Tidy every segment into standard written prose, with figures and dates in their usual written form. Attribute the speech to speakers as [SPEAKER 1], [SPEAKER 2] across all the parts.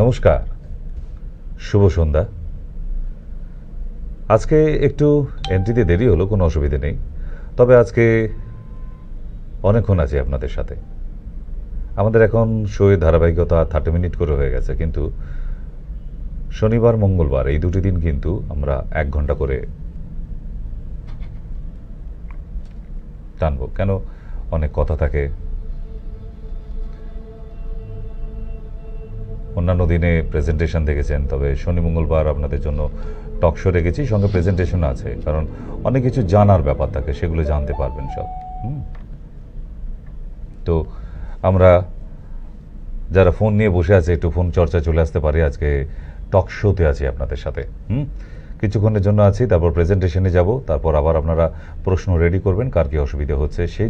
[SPEAKER 1] নমস্কার, শুভ সন্ধ্যা। আজকে একটু এন্ট্রিতে দেরি হলো, কোনো অসুবিধে নেই। তবে আজকে অনেকক্ষণ আছি আপনাদের সাথে। আমাদের এখন শোয়ের ধারাবাহিকতা 30 মিনিট করে হয়ে গেছে, কিন্তু শনিবার মঙ্গলবার এই দুটি দিন কিন্তু আমরা 1 ঘন্টা করে টানবো। কেন? অনেক কথা থাকে। অন্যান্য দিনে প্রেজেন্টেশন দেখেছেন, তবে শনি মঙ্গলবার আপনাদের জন্য টক শো রেখেছি, সঙ্গে প্রেজেন্টেশন আছে, কারণ অনেক কিছু জানার ব্যাপার থাকে, সেগুলো জানতে পারবেন সব। তো আমরা যারা ফোন নিয়ে বসে আছে একটু ফোন চর্চা চলে আসতে পারি। আজকে টক শোতে আছি আপনাদের সাথে, কিছুক্ষণের জন্য আছি, তারপর প্রেজেন্টেশনে যাব, তারপর আবার আপনারা প্রশ্ন রেডি করবেন, কার কী অসুবিধা হচ্ছে সেই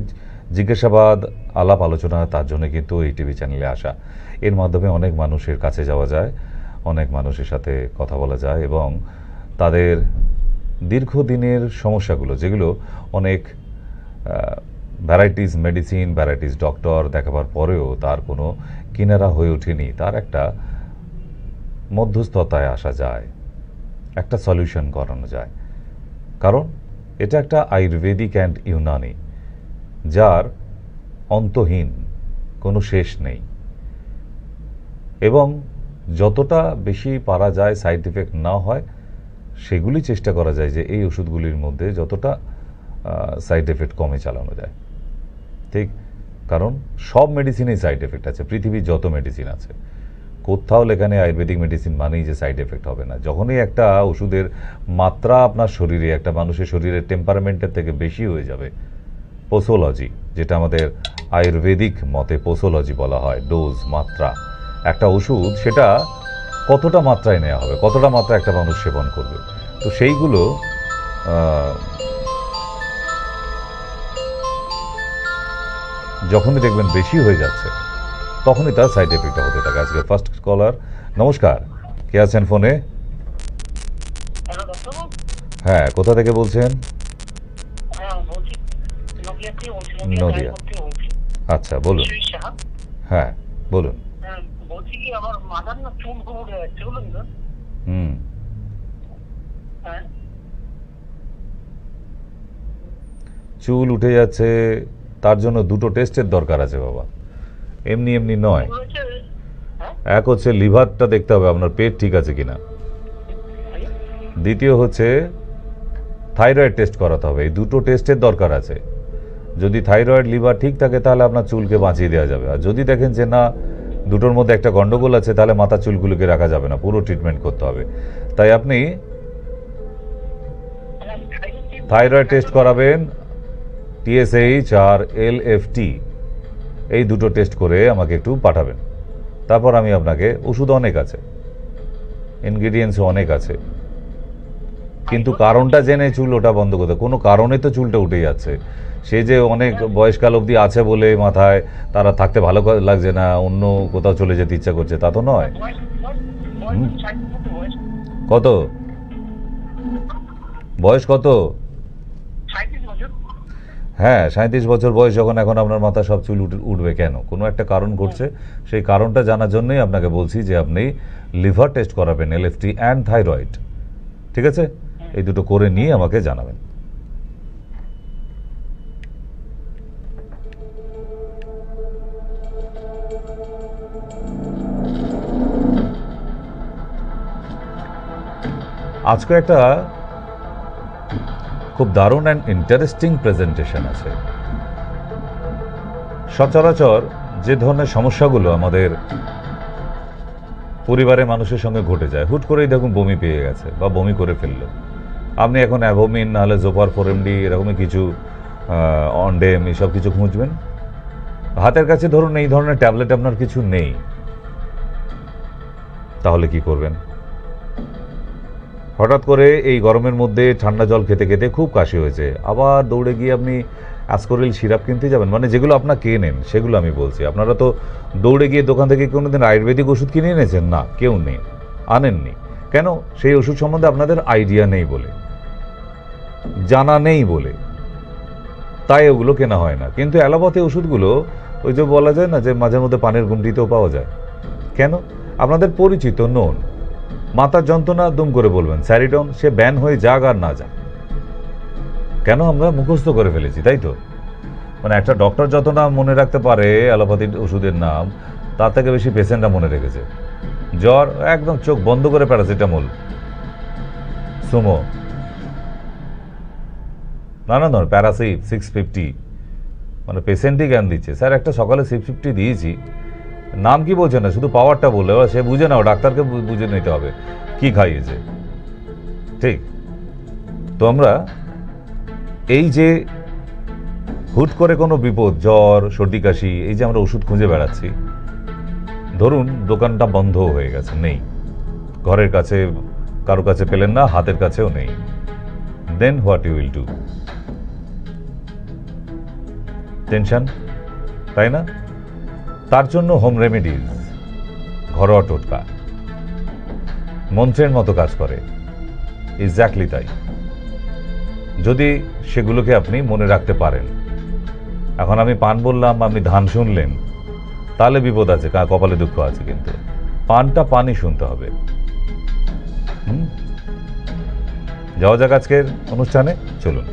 [SPEAKER 1] জিজ্ঞাসাবাদ আলাপ আলোচনা, তার জন্য কিন্তু এই টিভি চ্যানেলে আসা। এর মাধ্যমে অনেক মানুষের কাছে যাওয়া যায়, অনেক মানুষের সাথে কথা বলা যায় এবং তাদের দীর্ঘদিনের সমস্যাগুলো, যেগুলো অনেক ভ্যারাইটিস মেডিসিন, ভ্যারাইটিস ডক্টর দেখাবার পরেও তার কোনো কিনারা হয়ে ওঠেনি, তার একটা মধ্যস্থতায় আসা যায়, একটা সলিউশন করানো যায়। কারণ এটা একটা আয়ুর্বেদিক অ্যান্ড ইউনানি, যার অন্তহীন কোনো শেষ নেই, এবং যতটা বেশি পারা যায় সাইড এফেক্ট না হয় সেগুলি চেষ্টা করা যায় যে এই ওষুধগুলির মধ্যে যতটা সাইড এফেক্ট কমে চালানো যায়। ঠিক, কারণ সব মেডিসিনেই সাইড এফেক্ট আছে, পৃথিবীর যত মেডিসিন আছে, কোথাও লেখানে আয়ুর্বেদিক মেডিসিন মানেই যে সাইড এফেক্ট হবে না। যখনই একটা ওষুধের মাত্রা আপনার শরীরে, একটা মানুষের শরীরের টেম্পারামেন্টের থেকে বেশি হয়ে যাবে, পোসোলজি, যেটা আমাদের আয়ুর্বেদিক মতে পোসোলজি বলা হয়, ডোজ, মাত্রা, একটা ওষুধ সেটা কতটা মাত্রায় নেওয়া হবে, কতটা মাত্রা একটা মানুষ সেবন করবে, তো সেইগুলো যখনই দেখবেন বেশি হয়ে যাচ্ছে তখনই তার সাইড এফেক্টটা হতে থাকে। আজকে ফার্স্ট কলার, নমস্কার, কে আছেন ফোনে? হ্যাঁ, কোথা থেকে বলছেন? নদিয়া। আচ্ছা, বলুন। হ্যাঁ, বলুন। চুল উঠে যাচ্ছে, তার জন্য দুটো টেস্টের দরকার আছে বাবা, এমনি এমনি নয়। এক হচ্ছে লিভারটা দেখতে হবে আপনার পেট ঠিক আছে কিনা, দ্বিতীয় হচ্ছে থাইরয়েড টেস্ট করাতে হবে। এই দুটো টেস্টের দরকার আছে। যদি থাইরয়েড, লিভার ঠিক থাকে তাহলে আপনার চুলকে বাঁচিয়ে দেওয়া যাবে, আর যদি দেখেন যে না দুটোর মধ্যে একটা গন্ডগোল আছে তাহলে মাথার চুলগুলোকে রাখা যাবে না, পুরো ট্রিটমেন্ট করতে হবে। তাই আপনি থাইরয়েড টেস্ট করাবেন, TSH আর LFT, এই দুটো টেস্ট করে আমাকে একটু পাঠাবেন। তারপর আমি আপনাকে, ওষুধ অনেক আছে, ইনগ্রিডিয়েন্টসও অনেক আছে, কিন্তু কারণটা জেনে চুল ওটা বন্ধ করতে। কোনো কারণে তো চুলটা উঠে যাচ্ছে, সে যে অনেক বয়সকাল অবধি আছে বলে মাথায় তারা থাকতে ভালো লাগছে না, অন্য কোথাও চলে যেতে ইচ্ছা করছে, তা তো নয়। কত বয়স? কত? হ্যাঁ, 37 বছর বয়স যখন, এখন আপনার মাথা সব চুল উঠবে কেন? কোনো একটা কারণ ঘটছে, সেই কারণটা জানার জন্যই আপনাকে বলছি যে আপনি লিভার টেস্ট করাবেন, LFT অ্যান্ড থাইরয়েড, ঠিক আছে? এই দুটো করে নিয়ে আমাকে জানাবেন। আজকে একটা খুব দারুণ অ্যান্ড ইন্টারেস্টিং প্রেজেন্টেশন আছে। সচরাচর যে ধরনের সমস্যাগুলো আমাদের পরিবারের মানুষের সঙ্গে ঘটে যায়, হুট করেই দেখুন বমি পেয়ে গেছে বা বমি করে ফেললো, আপনি এখন অ্যাভোমিন নাহলে জোপার 4MD এরকমই কিছু, অনডেম, এইসব কিছু খুঁজবেন। হাতের কাছে ধরুন এই ধরনের ট্যাবলেট আপনার কিছু নেই, তাহলে কি করবেন? হঠাৎ করে এই গরমের মধ্যে ঠান্ডা জল খেতে খেতে খুব কাশি হয়েছে, আবার দৌড়ে গিয়ে আপনি অ্যাসকোরিল সিরাপ কিনতে যাবেন, মানে যেগুলো আপনার কেনেন সেগুলো আমি বলছি। আপনারা তো দৌড়ে গিয়ে দোকান থেকে কোনোদিন আয়ুর্বেদিক ওষুধ কিনে এনেছেন? না, কেউ নেই, আনেননি। কেন? সেই ওষুধ সম্বন্ধে আপনাদের আইডিয়া নেই বলে, জানা নেই বলে, তাই ওগুলো কেনা হয় না। কিন্তু অ্যালোপ্যাথি ওষুধগুলো ওই যে বলা যায় না যে মাঝে মধ্যে পানের গুমটিতেও পাওয়া যায়। কেন? আপনাদের পরিচিত নোন, মাথার যন্ত্রণা দুম করে বলবেন স্যারিডন, সে ব্যান হয়ে যাক আর না যাক। কেন? আমরা মুখস্থ করে ফেলেছি, তাই তো। মানে একটা ডক্টর যত না মনে রাখতে পারে অ্যালোপ্যাথি ওষুধের নাম, তার থেকে বেশি পেশেন্টরা মনে রেখেছে। জ্বর, একদম চোখ বন্ধ করে প্যারাসিটামল, সুমো, নানা ধর প্যারাসিপ 650, মানে পেশেন্টই জ্ঞান দিচ্ছে, স্যার একটা সকালে 650 দিয়েছি, নাম কি বলছে না, শুধু পাওয়ারটা বললে, সে বুঝে নাও, ডাক্তারকে বুঝে নিতে হবে কি খাইয়েছে। ঠিক তো আমরা এই যে হুট করে কোনো বিপদ, জ্বর, সর্দি, কাশি, এই যে আমরা ওষুধ খুঁজে বেড়াচ্ছি, ধরুন দোকানটা বন্ধ হয়ে গেছে, নেই, ঘরের কাছে কারো কাছে পেলেন না, হাতের কাছেও নেই, then what you will do? Tension, তাই না? তার জন্য হোম রেমেডিজ, ঘরোয়া টোটকা মন্ত্রের মতো কাজ করে। এক্স্যাক্টলি তাই, যদি সেগুলোকে আপনি মনে রাখতে পারেন। এখন আমি পান বললাম, আপনি ধান শুনলেন, তাহলে বিপদ আছে, কপালে দুঃখ আছে। কিন্তু পানটা পানই শুনতে হবে। যাওয়া যাক আজকের অনুষ্ঠানে, চলুন।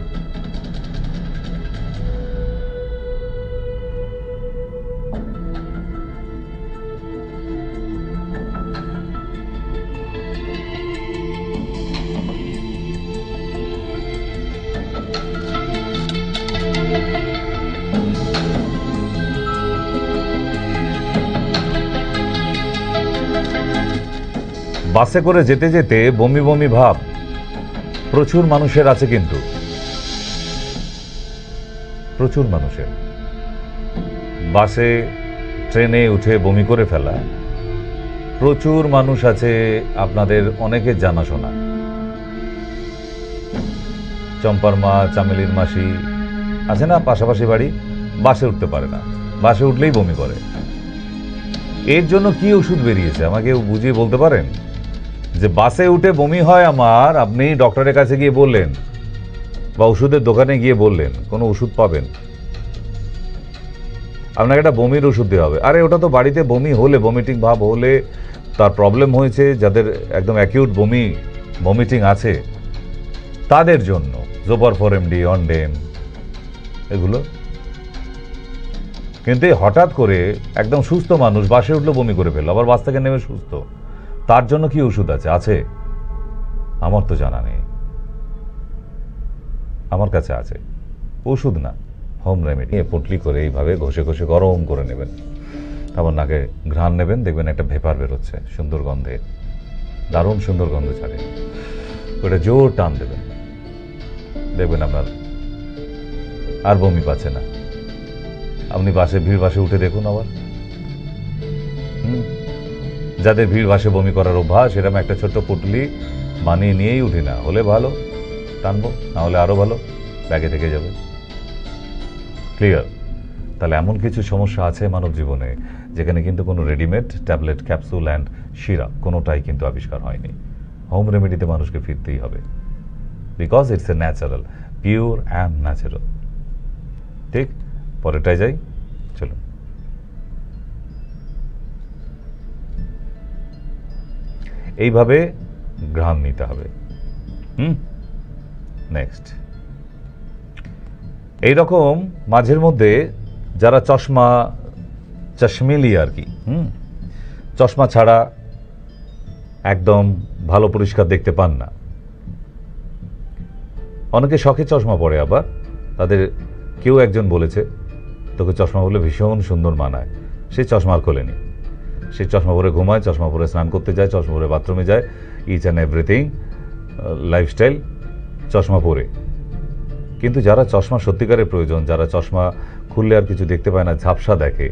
[SPEAKER 1] বাসে করে যেতে যেতে বমি বমি ভাব প্রচুর মানুষের আছে, কিন্তু প্রচুর মানুষের। বাসে ট্রেনে উঠে বমি করে ফেলা প্রচুর মানুষ আছে, আপনাদের অনেকের জানাশোনা। চম্পার মা, চামেলির মাসি আছে না, পাশাপাশি বাড়ি, বাসে উঠতে পারে না, বাসে উঠলেই বমি করে। এর জন্য কি ওষুধ বেরিয়েছে আমাকে বুঝিয়ে বলতে পারেন? যে বাসে উঠে বমি হয় আমার, আপনি ডক্টরের কাছে গিয়ে বললেন বা ওষুধের দোকানে গিয়ে বললেন, কোনো ওষুধ পাবেন? আপনাকে একটা বমির ওষুধ দেওয়া হবে। আরে ওটা তো বাড়িতে বমি হলে, ভমিটিং ভাব হলে, তার প্রবলেম হয়েছে, যাদের একদম অ্যাকিউট ভমিটিং আছে তাদের জন্য জোপার 4md, অনডেম, এগুলো। কিন্তু হঠাৎ করে একদম সুস্থ মানুষ বাসে উঠলো বমি করে ফেললো, আবার বাস থেকে নেমে সুস্থ, তার জন্য কি ওষুধ আছে? আছে? আমার তো জানা নেই। আমার কাছে আছে, ওষুধ না, হোম রেমেডি। পুটলি করে এইভাবে ঘষে ঘষে গরম করে নেবেন, তারপর নাকে ঘ্রাণ নেবেন, দেখবেন একটা ভেপার বেরোচ্ছে সুন্দর গন্ধে, দারুণ সুন্দর গন্ধ ছাড়ে। ওটা জোর টান দেবেন, দেখবেন আপনার আর বমি পাচ্ছে না। আপনি ভিড় বাসে উঠে দেখুন আবার। যাদের ভিড় বাসে বমি করার অভ্যাস, সেরকম একটা ছোট্ট পুটলি বানিয়ে নিয়েই উঠি, না হলে ভালো টানবো, না হলে আরো ভালো, ব্যাগে থেকে যাবে। ক্লিয়ার? তাহলে এমন কিছু সমস্যা আছে মানব জীবনে যেখানে কিন্তু কোনো readymade tablet, capsule and syrup কোনোটাই কিন্তু আবিষ্কার হয়নি। হোম রেমেডিতে মানুষকে ফিরতেই হবে, because it's a natural, pure and natural. ঠিক, পরেরটায় যাই, চলুন। এইভাবে ঘ্রাণ নিতে হবে। নেক্সট, এইরকম মাঝের মধ্যে যারা চশমেলি আর কি, চশমা ছাড়া একদম ভালো পরিষ্কার দেখতে পান না, অনেকে শখে চশমা পরে, আবার তাদের কেউ একজন বলেছে তোকে চশমা পরলে ভীষণ সুন্দর মানায়, সে চশমা আর খোলেনি, সে চশমা পরে ঘুমায়, চশমা পরে স্নান করতে যায়, চশমা পরে বাথরুমে যায়, ইচ অ্যান্ড এভরিথিং, লাইফস্টাইল চশমা পরে। কিন্তু যারা চশমা সত্যিকারের প্রয়োজন, যারা চশমা খুললে আর কিছু দেখতে পায় না, ঝাপসা দেখে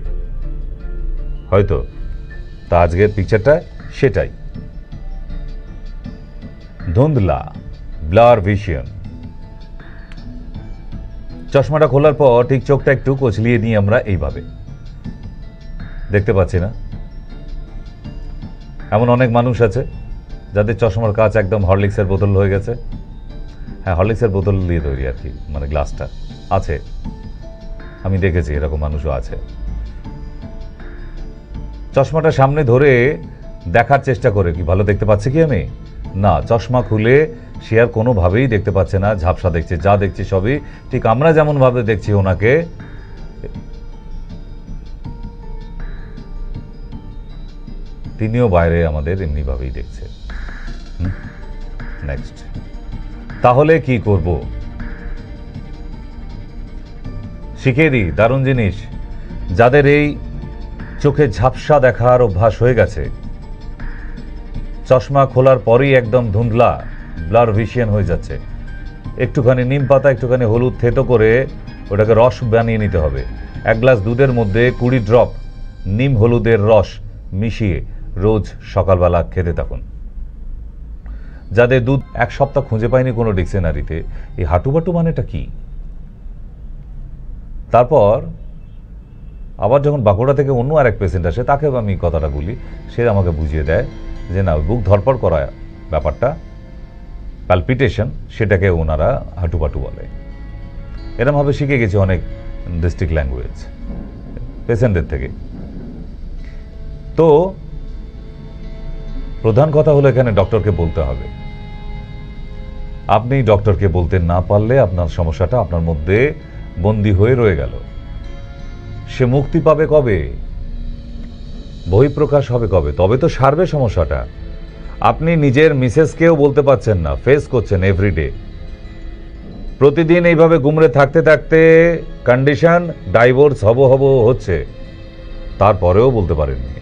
[SPEAKER 1] হয়তো, তা আজকের পিকচারটা সেটাই। ধুন্দলা, ব্লার ভিশন। চশমাটা খোলার পর ঠিক চোখটা একটু কচলিয়ে নিয়ে আমরা এইভাবে দেখতে পাচ্ছি না। এমন অনেক মানুষ আছে যাদের চশমার কাচ একদম হরলিক্সের বোতল হয়ে গেছে। হ্যাঁ, হরলিক্সের বোতল দিয়ে তৈরি আর কি, মানে গ্লাসটা আছে, আমি দেখেছি এরকম মানুষও আছে। চশমাটা সামনে ধরে দেখার চেষ্টা করে কি ভালো দেখতে পাচ্ছে কি আমি? না, চশমা খুলে সে আর কোনোভাবেই দেখতে পাচ্ছে না, ঝাপসা দেখছে। যা দেখছে সবই ঠিক আমরা যেমন ভাবে দেখছি ওনাকে, তিনিও বাইরে আমাদের এমনি ভাবেই দেখছে। নেক্সট, তাহলে কি করব? শিখিয়ে দিই দারুণ জিনিস। যাদের এই চোখে ঝাপসা দেখার অভ্যাস হয়ে গেছে, চশমা খোলার পরেই একদম ধুন্ধলা, ব্লার ভিশন হয়ে যাচ্ছে, একটুখানি নিম পাতা, একটুখানি হলুদ থেতো করে ওটাকে রস বানিয়ে নিতে হবে। 1 গ্লাস দুধের মধ্যে 20 ড্রপ নিম হলুদের রস মিশিয়ে রোজ সকালবেলা খেতে থাকুন। যাদের দুধ 1 সপ্তাহ খুঁজে পায়নি কোনো ডিকশনারিতে, এই হাঁটুবাটু মানেটা কি? তারপর আবার যখন বাঁকুড়া থেকে অন্য আরেক পেশেন্ট আসে, তাকে আমি কথাটা বলি, সে আমাকে বুঝিয়ে দেয় যে না, বুক ধরপড় করা ব্যাপারটা, পালপিটেশন, সেটাকে ওনারা হাঁটুপাটু বলে। এরমভাবে শিখে গেছি অনেক ডিস্ট্রিক্ট ল্যাঙ্গুয়েজ পেশেন্টের থেকে। তো প্রধান কথা হলো এখানে ডক্টরকে বলতে হবে। আপনি ডক্টরকে বলতে না পারলে আপনার সমস্যাটা আপনার মধ্যে বন্দী হয়ে রয়ে গেল। সে মুক্তি পাবে কবে? বহিঃপ্রকাশ হবে কবে? তবে তো সারবে সমস্যাটা। আপনি নিজের মিসেসকেও বলতে পারছেন না, ফেস করছেন এভরিডে। প্রতিদিন এইভাবে গুমরে থাকতে থাকতে কন্ডিশন ডাইভোর্স হব হচ্ছে, তারপরেও বলতে পারেননি।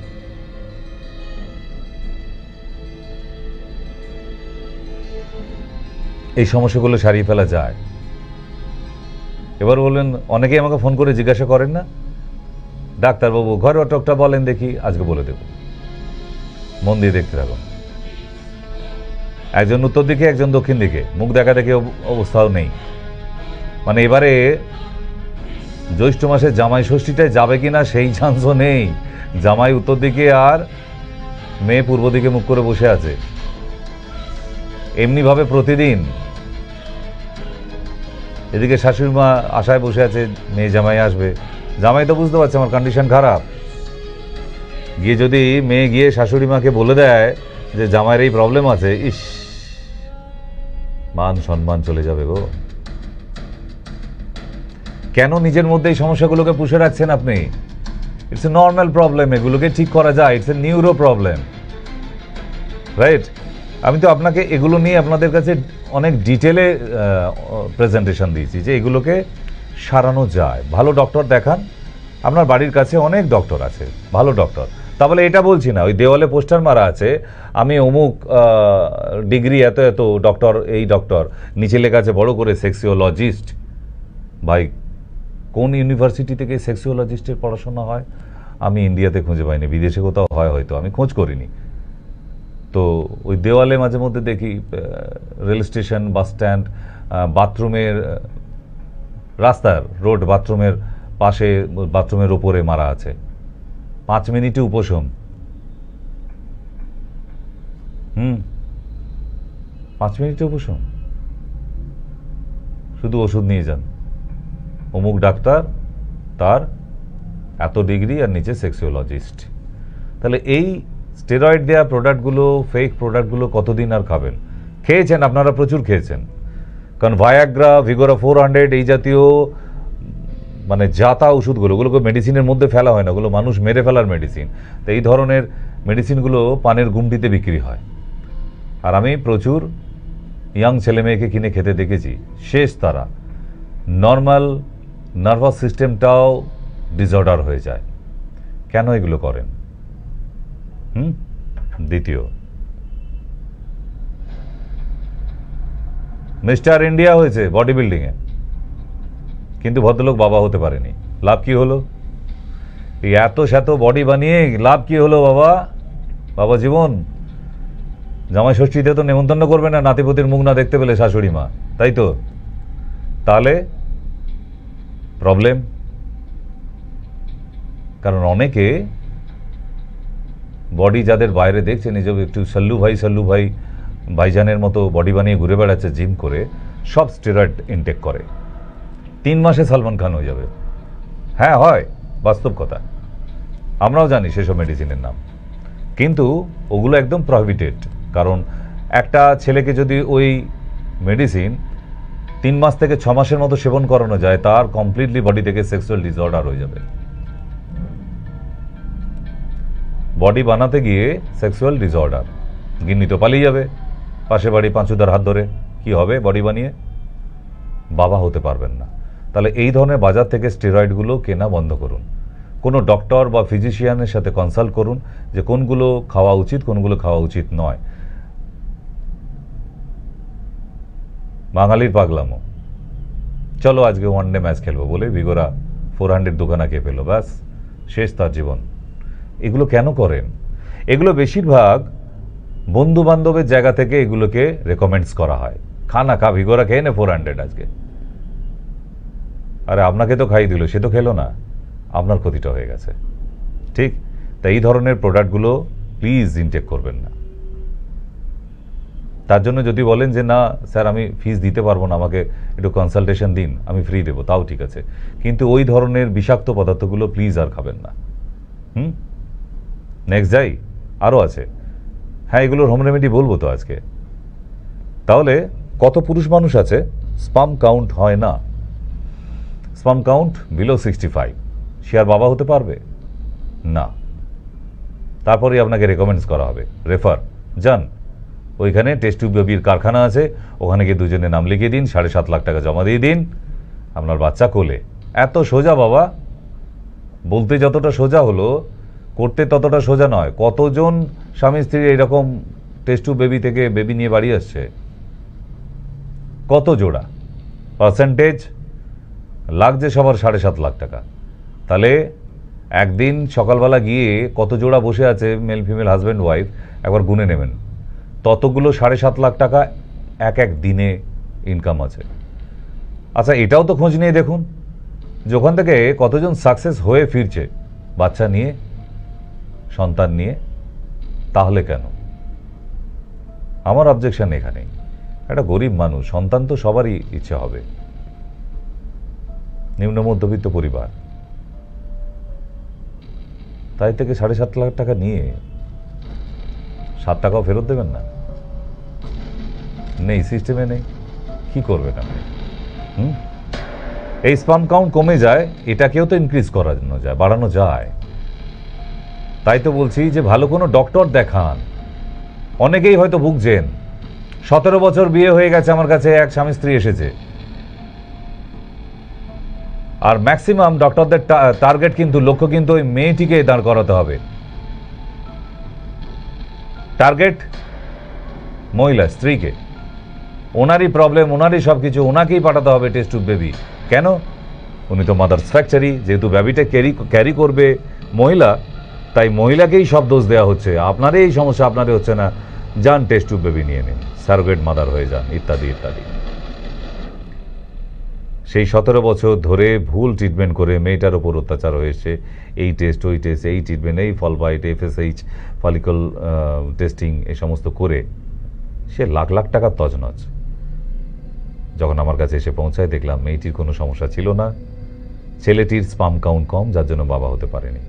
[SPEAKER 1] এই সমস্যাগুলো সারিয়ে ফেলা যায়। এবার বললেন, অনেকেই আমাকে ফোন করে জিজ্ঞাসা করেন না, ডাক্তারবাবু ঘরোয়া টোটকা বলেন দেখি। আজকে বলে দেব, মন দিয়ে দেখতে থাকুন। একজন উত্তর দিকে, একজন দক্ষিণ দিকে, মুখ দেখা দেখে অবস্থাও নেই। মানে এবারে জ্যৈষ্ঠ মাসে জামাই ষষ্ঠীটায় যাবে কিনা সেই চান্সও নেই। জামাই উত্তর দিকে আর মেয়ে পূর্ব দিকে মুখ করে বসে আছে। এমনিভাবে প্রতিদিন এদিকে শাশুড়ি মা আশায় বসে আছে মেয়ে জামাই আসবে। জামাই তো বুঝতে পারছে আমার কন্ডিশন খারাপ, গিয়ে যদি মেয়ে গিয়ে শাশুড়ি মাকে বলে দেয় যে জামাইয়ের এই প্রবলেম আছে, ইস, মান সম্মান চলে যাবে গো। কেন নিজের মধ্যে এই সমস্যাগুলোকে পুষে রাখছেন আপনি? ইটস এ নর্মাল প্রবলেম, এগুলোকে ঠিক করা যায়। It's a neuro problem, right? আমি তো আপনাকে এগুলো নিয়ে আপনাদের কাছে অনেক ডিটেলে প্রেজেন্টেশন দিয়েছি যে এগুলোকে সারানো যায়। ভালো ডক্টর দেখান, আপনার বাড়ির কাছে অনেক ডক্টর আছে, ভালো ডক্টর। তাহলে এটা বলছি না ওই দেওয়ালে পোস্টার মারা আছে আমি অমুক ডিগ্রি এত এত ডক্টর, এই ডক্টর, নিচে লেখা আছে বড় করে সেক্সিওলজিস্ট। ভাই, কোন ইউনিভার্সিটি থেকে সেক্সিওলজিস্টের পড়াশোনা হয় আমি ইন্ডিয়াতে খুঁজে পাইনি, বিদেশে কোথাও হয় হয়তো, আমি খোঁজ করিনি। তো ওই দেওয়ালে মাঝে মধ্যে দেখি রেল স্টেশন, বাস স্ট্যান্ড, বাথরুমের, রাস্তার রোড বাথরুমের পাশে, বাথরুমের ওপরে মারা আছে। 5 মিনিটে উপশম। 5 মিনিটে উপশম। শুধু ওষুধ নিয়ে যান, অমুক ডাক্তার, তার এত ডিগ্রি, আর নিচে সেক্সিওলজিস্ট। তাহলে এই স্টেরয়েড দেওয়া প্রোডাক্টগুলো, ফেক প্রোডাক্টগুলো কতদিন আর খাবেন? খেয়েছেন আপনারা, প্রচুর খেয়েছেন। কারণ ভায়াগ্রা, ভিগোরা 400, এই জাতীয় মানে জাতা ওষুধগুলো, ওগুলোকে মেডিসিনের মধ্যে ফেলা হয় না, ওগুলো মানুষ মেরে ফেলার মেডিসিন। তো এই ধরনের মেডিসিনগুলো পানের গুমটিতে বিক্রি হয়। আর আমি প্রচুর ইয়াং ছেলে মেয়েকে কিনে খেতে দেখেছি, শেষ তারা নর্মাল নার্ভাস সিস্টেমটাও ডিসঅর্ডার হয়ে যায়। কেন এগুলো করেন? দ্বিতীয়, মিস্টার ইন্ডিয়া হয়েছে বডি বিল্ডিংয়ে, কিন্তু ভদ্রলোক বাবা হতে পারেনি। লাভ কি হলো? এই এত শত বডি বানিয়ে লাভ কি হলো বাবা? বাবা জীবন, জামাই ষষ্ঠীতে তো নেমন্তন্ন করবে না নাতিপতির মুখ না দেখতে পেলে শাশুড়ি মা, তাই তো? তাহলে প্রবলেম। কারণ অনেকে বডি যাদের বাইরে দেখছে, নিজে একটু সল্লু ভাই ভাইজানের মতো বডি বানিয়ে ঘুরে বেড়াচ্ছে জিম করে, সব স্টেরয়েড ইনটেক করে। 3 মাসে সালমান খান হয়ে যাবে। হ্যাঁ, হয়, বাস্তব কথা। আমরাও জানি সেসব মেডিসিনের নাম। কিন্তু ওগুলো একদম প্রহিবিটেড। কারণ একটা ছেলেকে যদি ওই মেডিসিন 3 মাস থেকে 6 মাসের মতো সেবন করানো যায়, তার কমপ্লিটলি বডি থেকে সেক্সুয়াল ডিসঅর্ডার হয়ে যাবে। বডি বানাতে গিয়ে সেক্সুয়াল ডিসঅর্ডার, গিন্নি তো পালিয়ে যাবে পাশে বাড়ি পাঁচুদার হাত ধরে, কি হবে বডি বানিয়ে? বাবা হতে পারবেন না। তাহলে এই ধরনের বাজার থেকে স্টেরয়েডগুলো কেনা বন্ধ করুন। কোনো ডক্টর বা ফিজিশিয়ানের সাথে কনসাল্ট করুন যে কোনগুলো খাওয়া উচিত, কোনগুলো খাওয়া উচিত নয়। বাঙালির পাগলামো, চলো আজকে ওয়ানডে ম্যাচ খেলবো বলে ভিগোরা 400 দুখানা খেয়ে পেলো, ব্যাস শেষ তার জীবন। এগুলো কেন করেন? এগুলো বেশিরভাগ বন্ধু বান্ধবের জায়গা থেকে এগুলোকে রেকমেন্ডস করা হয়। খানা খা, ভিগোরা খেয়ে নে 400 আজকে। আরে আপনাকে তো খাই দিল, সে তো খেলো না, আপনার ক্ষতিটা হয়ে গেছে। ঠিক তাই এই ধরনের প্রোডাক্টগুলো প্লিজ ইনটেক করবেন না। তার জন্য যদি বলেন যে না স্যার আমি ফিস দিতে পারবো না, আমাকে একটু কনসালটেশন দিন, আমি ফ্রি দেবো, তাও ঠিক আছে, কিন্তু ওই ধরনের বিষাক্ত পদার্থগুলো প্লিজ আর খাবেন না। নেক্সট যাই, আরও আছে। হ্যাঁ, এগুলোর হোম রেমেডি বলবো তো আজকে। তাহলে কত পুরুষ মানুষ আছে স্পাম কাউন্ট হয় না, স্পাম কাউন্ট বিলো 65, সে আর বাবা হতে পারবে না। তারপরে আপনাকে রেকমেন্ডস করা হবে, রেফার যান, ওইখানে টেস্ট টিউব বেবির কারখানা আছে, ওখানে গিয়ে দুজনে নাম লিখিয়ে দিন, 7.5 লাখ টাকা জমা দিয়ে দিন, আপনার বাচ্চা কোলে। এত সোজা বাবা, বলতে যতটা সোজা হলো করতে ততটা সোজা নয়। কতজন স্বামী স্ত্রী এরকম টেস্ট টিউব বেবি থেকে বেবি নিয়ে বাড়ি আসছে? কত জোড়া? পার্সেন্টেজ লাগছে সবার 7.5 লাখ টাকা। তাহলে একদিন সকালবেলা গিয়ে কত জোড়া বসে আছে মেল ফিমেল হাজব্যান্ড ওয়াইফ, একবার গুনে নেবেন, ততগুলো 7.5 লাখ টাকা এক এক দিনে ইনকাম আছে। আচ্ছা, এটাও তো খোঁজ নিয়ে দেখুন যে ওখান থেকে কতজন সাকসেস হয়ে ফিরছে বাচ্চা নিয়ে, সন্তান নিয়ে। তাহলে কেন? আমার অবজেকশন এখানেই, একটা গরিব মানুষ, সন্তান তো সবারই ইচ্ছে হবে, নিম্ন মধ্যবিত্ত পরিবার, তাই থেকে 7.5 লাখ টাকা নিয়ে 7 টাকাও ফেরত দেবেন না? নেই, সিস্টেমে নেই, কি করবেন আপনি? এই স্পাম কাউন্ট কমে যায়, এটাকেও তো ইনক্রিজ করানো যায়, বাড়ানো যায়। তাই তো বলছি যে ভালো কোনো ডক্টর দেখান। অনেকেই হয়তো ভুগছেন, 17 বছর বিয়ে হয়ে গেছে, আমার কাছে এক স্বামী স্ত্রী এসেছে, আর ম্যাক্সিমাম ডক্টরদের টার্গেট কিন্তু, লক্ষ্য কিন্তু ওই মেয়েটিকে দাঁড় করাতে হবে। টার্গেট মহিলা, স্ত্রীকে, ওনারই প্রবলেম, ওনারই সব কিছু, ওনাকেই পাঠাতে হবে টেস্ট টিউব বেবি। কেন? উনি তো মাদার ফ্যাক্টরি, যেহেতু বেবিটা ক্যারি করবে মহিলা, তাই মহিলাকেই সব দোষ দেওয়া হচ্ছে। আপনারই এই সমস্যা, আপনারই হচ্ছে না, যান টেস্ট টিউব বেবি নিয়ে নিন, সারোগেট মাদার হয়ে যান, ইত্যাদি ইত্যাদি। সেই 17 বছর ধরে ভুল ট্রিটমেন্ট করে মেয়েটার ওপর অত্যাচার হয়েছে, এই টেস্ট, ওই টেস্ট, এই ট্রিটমেন্ট, এই ফলবাইট, FSH, ফলিকল টেস্টিং, এই সমস্ত করে সে লাখ লাখ টাকার তছনছ। যখন আমার কাছে এসে পৌঁছায়, দেখলাম মেয়েটির কোনো সমস্যা ছিল না, ছেলেটির স্পাম কাউন্ট কম, যার জন্য বাবা হতে পারেনি।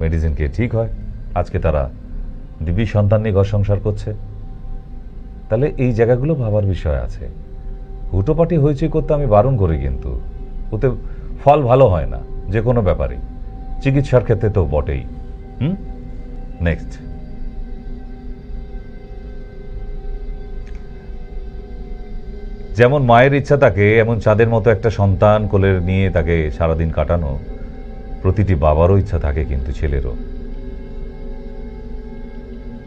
[SPEAKER 1] মেডিসিন খেয়ে ঠিক হয়, আজকে তারা দিব্যি সন্তান নিয়ে ঘর সংসার করছে। তাহলে এই জায়গাগুলো ভাবার বিষয় আছে। হুটোপাটি হইচই করতে আমি বারণ করি, কিন্তু ওতে ফল ভালো হয় না যে কোনো ব্যাপারেই, চিকিৎসার ক্ষেত্রে তো বটেই। নেক্সট, যেমন মায়ের ইচ্ছা থাকে, এমন চাঁদের মতো একটা সন্তান কোলে নিয়ে তাকে সারাদিন কাটানো প্রতিটি বাবারও ইচ্ছা থাকে, কিন্তু ছেলেরও।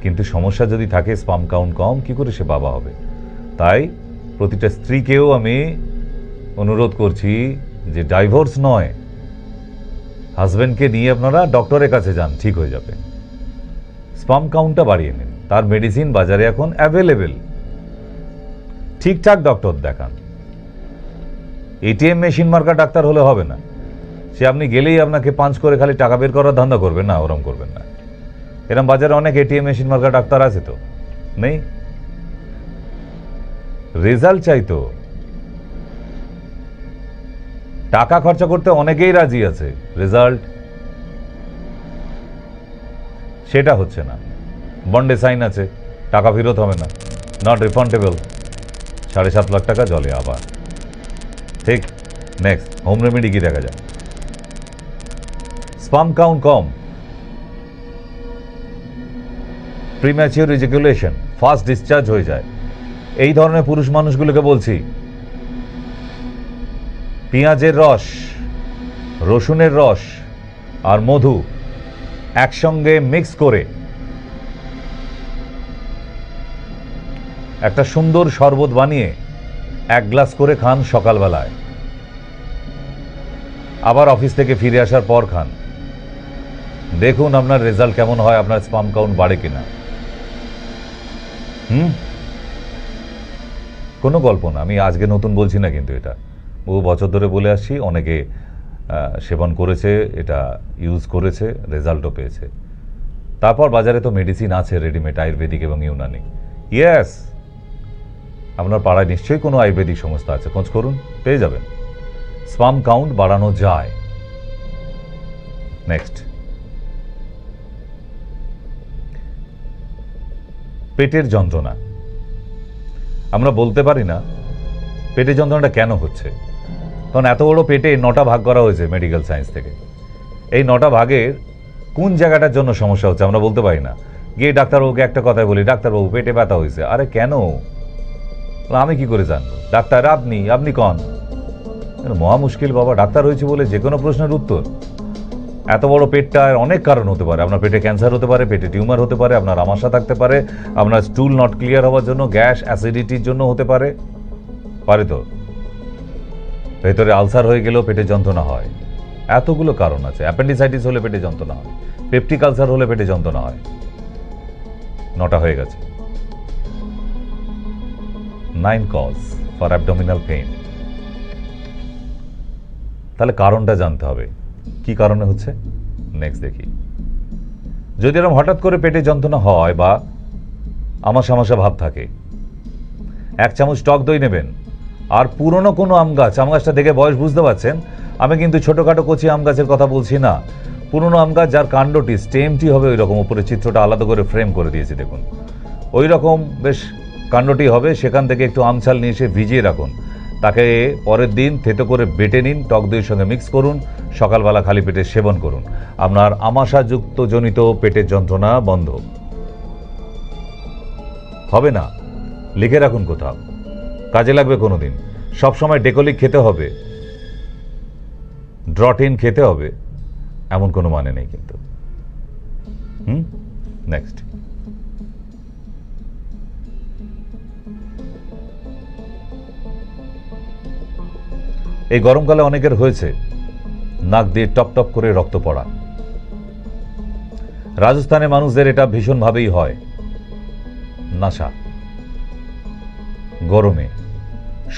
[SPEAKER 1] কিন্তু সমস্যা যদি থাকে স্পাম কাউন্ট কম, কি করে সে বাবা হবে? তাই প্রতিটা স্ত্রীকেও আমি অনুরোধ করছি যে ডাইভোর্স নয়, হাজব্যান্ডকে নিয়ে আপনারা ডক্টরের কাছে যান, ঠিক হয়ে যাবে। স্পাম কাউন্টটা বাড়িয়ে নিন, তার মেডিসিন বাজারে এখন অ্যাভেলেবেল। ঠিকঠাক ডক্টর দেখান, ATM মেশিন মার্কা ডাক্তার হলে হবে না। সে আপনি গেলেই আপনাকে পাঞ্চ করে খালি টাকা বের করার ধান্দা করবেন না, ওরম করবেন না। এরম বাজারে অনেক ATM মেশিন মার্কা ডাক্তার আছে তো? নেই। রেজাল্ট চাইতো, টাকা খরচা করতে অনেকেই রাজি আছে, রেজাল্ট সেটা হচ্ছে না, বন্ডে সাইন আছে, টাকা ফেরত হবে না, নট রিফান্ডেবল, 7.5 লাখ টাকা জলে আবার। ঠিক, নেক্সট হোম রেমেডি কি দেখা যায়? স্পাম কাউন্ট কম, প্রিম্যাচিওর ইজাকুলেশন, ফাস্ট ডিসচার্জ হয়ে যায়। এই ধরনের পুরুষ মানুষগুলোকে বলছি, পেঁয়াজের রস, রসুনের রস আর মধু একসঙ্গে মিক্স করে একটা সুন্দর শরবত বানিয়ে 1 গ্লাস করে খান সকালবেলায়, আবার অফিস থেকে ফিরে আসার পর খান। দেখুন আপনার রেজাল্ট কেমন হয়, আপনার স্পাম কাউন্ট বাড়ে কিনা। কোনো গল্প না, আমি আজকে নতুন বলছি না, কিন্তু এটা বহু বছর ধরে বলে আসছি। অনেকে সেবন করেছে, এটা ইউজ করেছে, রেজাল্টও পেয়েছে। তারপর বাজারে তো মেডিসিন আছে রেডিমেড, আয়ুর্বেদিক এবং ইউনানি। ইয়েস, আপনার পাড়ায় নিশ্চয়ই কোনো আয়ুর্বেদিক সংস্থা আছে, খোঁজ করুন, পেয়ে যাবেন। স্পাম কাউন্ট বাড়ানো যায়। নেক্সট, পেটের যন্ত্রণা। আমরা বলতে পারি না পেটের যন্ত্রণাটা কেন হচ্ছে, কারণ এত বড় পেটে 9টা ভাগ করা হয়েছে মেডিকেল সায়েন্স থেকে। এই 9টা ভাগের কোন জায়গাটার জন্য সমস্যা হচ্ছে আমরা বলতে পারি না। গিয়ে ডাক্তারবাবুকে একটা কথাই বলি, ডাক্তারবাবু পেটে ব্যথা হয়েছে। আরে কেন, আমি কি করে জানবো? ডাক্তার আপনি কন। মহা মুশকিল বাবা, ডাক্তার হয়েছে বলে যে কোনো প্রশ্নের উত্তর। এত বড় পেটটার অনেক কারণ হতে পারে। আপনার পেটে ক্যান্সার হতে পারে, পেটে টিউমার হতে পারে, আপনার আমাশা থাকতে পারে, আপনার স্টুল নট ক্লিয়ার হওয়ার জন্য, গ্যাস অ্যাসিডিটির জন্য হতে পারে। তো ভেতরে আলসার হয়ে গেলেও পেটে যন্ত্রণা হয়, এতগুলো কারণ আছে। অ্যাপেন্ডিসাইটিস হলে পেটে যন্ত্রণা হয়, পেপটিক আলসার হলে পেটে যন্ত্রণা হয়। 9টা হয়ে গেছে। 9 কজ ফর অ্যাবডোমিনাল পেইন। তাহলে কারণটা জানতে হবে, কি কারণে হচ্ছে। নেক্সট দেখি, যদি এরকম হঠাৎ করে পেটে যন্ত্রণা হয় বা আমাশা ভাব থাকে, 1 চামচ টক দই নেবেন। আর পুরনো কোনো আম গাছটা দেখে বয়স বুঝতে পারছেন, আমি কিন্তু ছোটখাটো কচি আম গাছের কথা বলছি না। পুরনো আম গাছ যার কাণ্ডটি স্টেমটি হবে ওই রকম, উপরে চিত্রটা আলাদা করে ফ্রেম করে দিয়েছি দেখুন, ওই রকম বেশ কাণ্ডটি হবে। সেখান থেকে একটু আমছাল নিয়ে এসে ভিজিয়ে রাখুন, তাকে পরের দিন থেতো করে বেটে নিন, টক দইয়ের সঙ্গে মিক্স করুন, সকালবেলা খালি পেটে সেবন করুন। আপনার আমাশাযুক্ত জনিত পেটের যন্ত্রণা বন্ধ হবে না। লিখে রাখুন কোথাও, কাজে লাগবে কোনোদিন। সবসময় ডেকোলিক খেতে হবে, ড্রটিন খেতে হবে এমন কোনো মানে নেই কিন্তু। নেক্সট, এই গরমকালে অনেকের হয়েছে নাক দিয়ে টপ টপ করে রক্ত পড়া। রাজস্থানের মানুষদের এটা ভীষণভাবেই হয়। নাসা, গরমে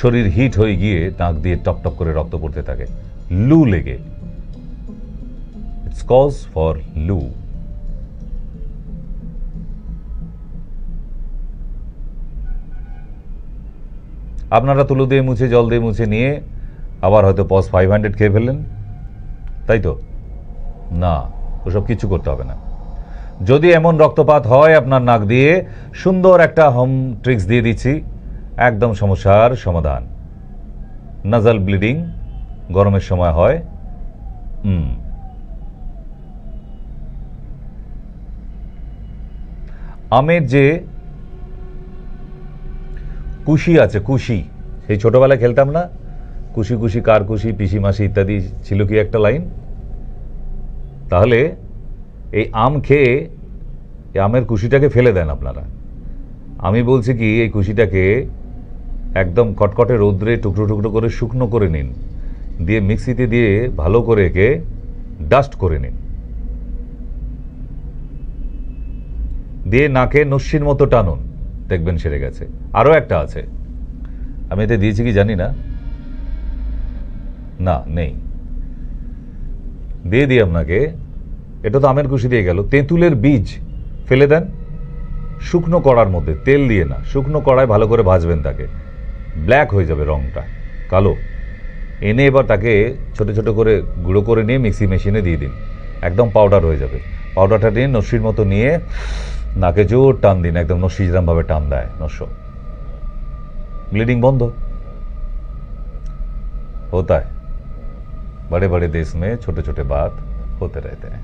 [SPEAKER 1] শরীর হিট হয়ে গিয়ে নাক দিয়ে টপ টপ করে রক্ত পড়তে থাকে, লু লেগে। ইটস কজ ফর লু। আপনারা তুলো দিয়ে মুছে, জল দিয়ে মুছে নিয়ে আবার হয়তো পজ 500 খেয়ে ফেললেন, তাই তো না, ওসব কিছু করতে হবে না। যদি এমন রক্তপাত হয় আপনার নাক দিয়ে, সুন্দর একটা হোম ট্রিক্স দিয়ে দিচ্ছি, একদম সমস্যার সমাধান। নাজাল ব্লিডিং গরমের সময় হয়, আমের যে কুশি আছে, কুশি, সেই ছোটবেলায় খেলতাম না, কুশি কুশি কার কুশি, পিসি মাসি ইত্যাদি ছিল কি একটা লাইন। তাহলে এই আম খেয়ে এই আমের কুশিটাকে ফেলে দেন আপনারা। আমি বলছি কি, এই কুশিটাকে একদম কটকটে রৌদ্রে টুকরো টুকরো করে শুকনো করে নিন, দিয়ে মিক্সিতে দিয়ে ভালো করে একে ডাস্ট করে নিন, দিয়ে নাকে নস্যির মতো টানুন, দেখবেন সেরে গেছে। আরও একটা আছে, আমি এতে দিয়েছি কি জানি না, না নেই, দিয়ে দিই আপনাকে। এটা তো আমের কুশি দিয়ে গেল। তেঁতুলের বীজ ফেলে দেন শুকনো কড়ার মধ্যে, তেল দিয়ে না, শুকনো কড়ায় ভালো করে ভাজবেন, তাকে ব্ল্যাক হয়ে যাবে, রংটা কালো। এনে এবার তাকে ছোট ছোট করে গুঁড়ো করে নিয়ে মিক্সি মেশিনে দিয়ে দিন, একদম পাউডার হয়ে যাবে। পাউডারটা নিয়ে নস্যির মতো নিয়ে নাকে জোর টান দিন, একদম নস্যি যেরকমভাবে টান দেয় নস্য, ब्लीडिंग बंद होता है। बड़े बड़े देश में छोटे छोटे बात होते रहते हैं।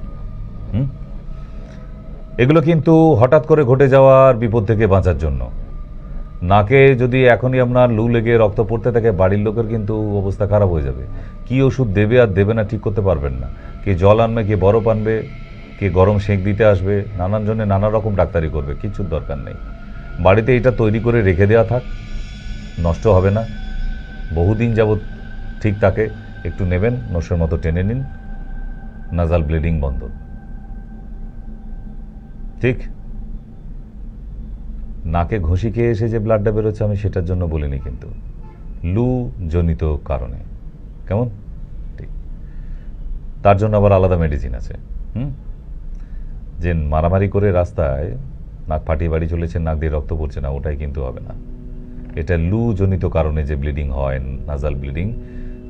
[SPEAKER 1] এগুলো কিন্তু হঠাৎ করে ঘটে যাওয়ার বিপদ থেকে বাঁচার জন্য। নাকে যদি এখনই আপনার লু লেগে রক্ত পড়তে থাকে, বাড়ির লোকের কিন্তু অবস্থা খারাপ হয়ে যাবে। কি ওষুধ দেবে আর দেবে না ঠিক করতে পারবেন না। কে জল আনবে, কে বরফ আনবে, কে গরম সেঁক দিতে আসবে, নানান জনে নানা রকম ডাক্তারি করবে, কিছুর দরকার নেই। বাড়িতে এটা তৈরি করে রেখে দেওয়া থাক, নষ্ট হবে না, বহুদিন যাবৎ ঠিক থাকে। একটু নেবেন, নসের মতো টেনে নিন, নাজাল ব্লিডিং বন্ধ। ঠিক নাকে ঘষি খেয়ে এসে যে ব্লাডটা বেরোচ্ছে আমি সেটার জন্য বলিনি, কিন্তু লু জনিত কারণে। কেমন? ঠিক, তার জন্য আবার আলাদা মেডিসিন আছে। যে মারামারি করে রাস্তায় নাক ফাটিয়ে বাড়ি চলেছে, নাক দিয়ে রক্ত পড়ছে না, ওটাই কিন্তু হবে না। এটা লু জনিত কারণে যে ব্লিডিং হয়, নাজাল ব্লিডিং,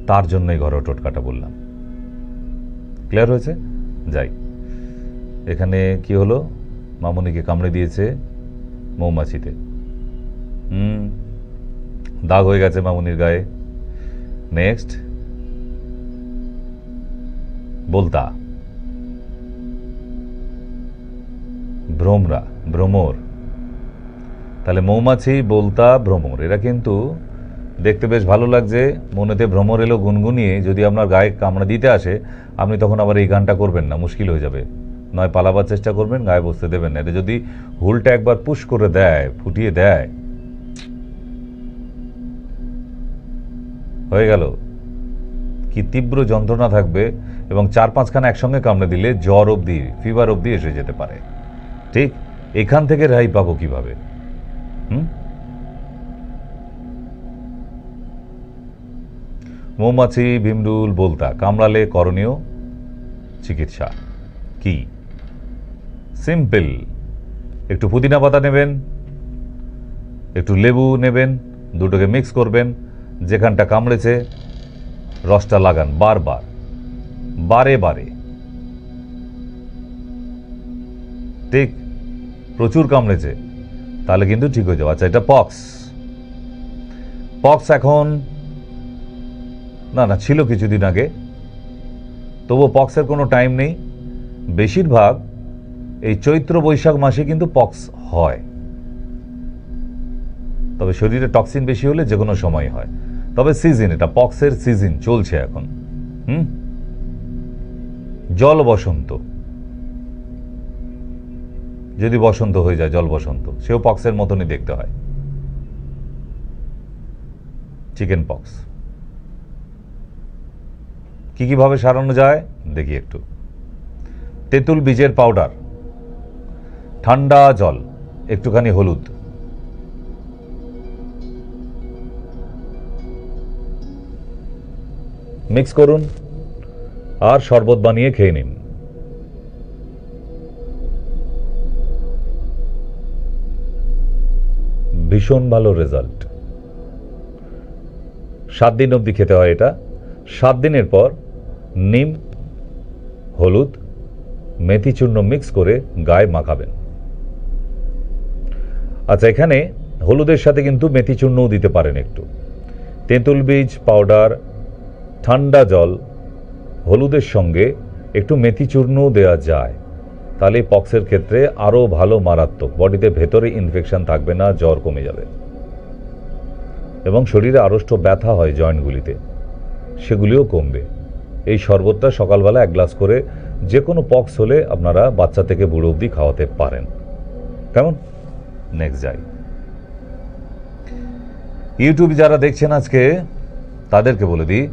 [SPEAKER 1] তার জন্যই ঘরোয়া টোটকাটা বললাম। ক্লিয়ার হয়েছে? যাই, এখানে কি হলো, মামুনিকে কামড়ে দিয়েছে মৌমাছিতে। দাগ হয়ে গেছে মামুনির গায়ে। নেক্সট, বলতা, ভ্রমরা, ভ্রমর। তাহলে মৌমাছি, বলতা, ভ্রমর, এরা কিন্তু দেখতে বেশ ভালো লাগছে। মনেতে ভ্রমর এলো গুনগুনিয়ে, যদি আপনার গায়ে কামড়া দিতে আসে, আপনি তখন আবার এই গানটা করবেন না, মুশকিল হয়ে যাবে। নয় পালাবার চেষ্টা করবেন, গায়ে বসতে দেবেন না। এটা যদি হুলটা একবার পুশ করে দেয়, ফুটিয়ে দেয়, হয়ে গেল। কি তীব্র যন্ত্রণা থাকবে, এবং 4-5খানা একসঙ্গে কামড়ে দিলে জ্বর অবধি, ফিভার অবধি এসে যেতে পারে। ঠিক, এখান থেকে রেহাই পাবো কিভাবে? মৌমাছি, ভিমরুল, বলতা কামড়ালে করণীয় চিকিৎসা কি? সিম্পল। একটু পুদিনা পাতা নেবেন, একটু লেবু নেবেন, দুটোকে মিক্স করবেন, যেখানটা কামড়েছে রসটা লাগান বারবার, বারে বারে। ঠিক, প্রচুর কামড়েছে, তাহলে কিন্তু ঠিক হয়ে যাবে। আচ্ছা, এটা পক্স। পক্স এখন না ছিল কিছুদিন আগে, তবুও পক্সের কোনো টাইম নেই। বেশিরভাগ এই চৈত্র বৈশাখ মাসে কিন্তু পক্স হয়, তবে শরীরে টক্সিন বেশি হলে যে কোনো সময় হয়। তবে সিজন, এটা পক্সের সিজন চলছে এখন। জল বসন্ত, যদি বসন্ত হয়ে যায়, জল বসন্ত, সেও পক্সের মতনই দেখতে হয়। চিকেন পক্স কি কিভাবে সারানো যায় দেখি একটু। তেঁতুল বীজের পাউডার, ঠান্ডা জল, একটুখানি হলুদ, মিক্স করুন আর শরবত বানিয়ে খেয়ে নিন। ভীষণ ভালো রেজাল্ট। 7 দিন অবধি খেতে হয় এটা। 7 দিনের পর নিম, হলুদ, মেথি চূর্ণ মিক্স করে গায়ে মাখাবেন। আচ্ছা, এখানে হলুদের সাথে কিন্তু মেথি চূর্ণও দিতে পারেন একটু। তেঁতুল বীজ পাউডার, ঠান্ডা জল, হলুদের সঙ্গে একটু মেথি চূর্ণও দেওয়া যায়, তাহলে পক্সের ক্ষেত্রে আরও ভালো, মারাত্মক। বডিতে ভেতরে ইনফেকশন থাকবে না, জ্বর কমে যাবে, এবং শরীরে আড়ষ্ট ব্যথা হয় জয়েন্টগুলিতে, সেগুলিও কমবে। এই শরবতটা সকালবেলা 1 গ্লাস করে যে কোনো পক্স হলে আপনারা বাচ্চা থেকে বুড়ো অবধি খাওয়াতে পারেন। কেমন? নেক্সট যাই। ইউটিউব যারা দেখছেন আজকে, তাদেরকে বলে দিই,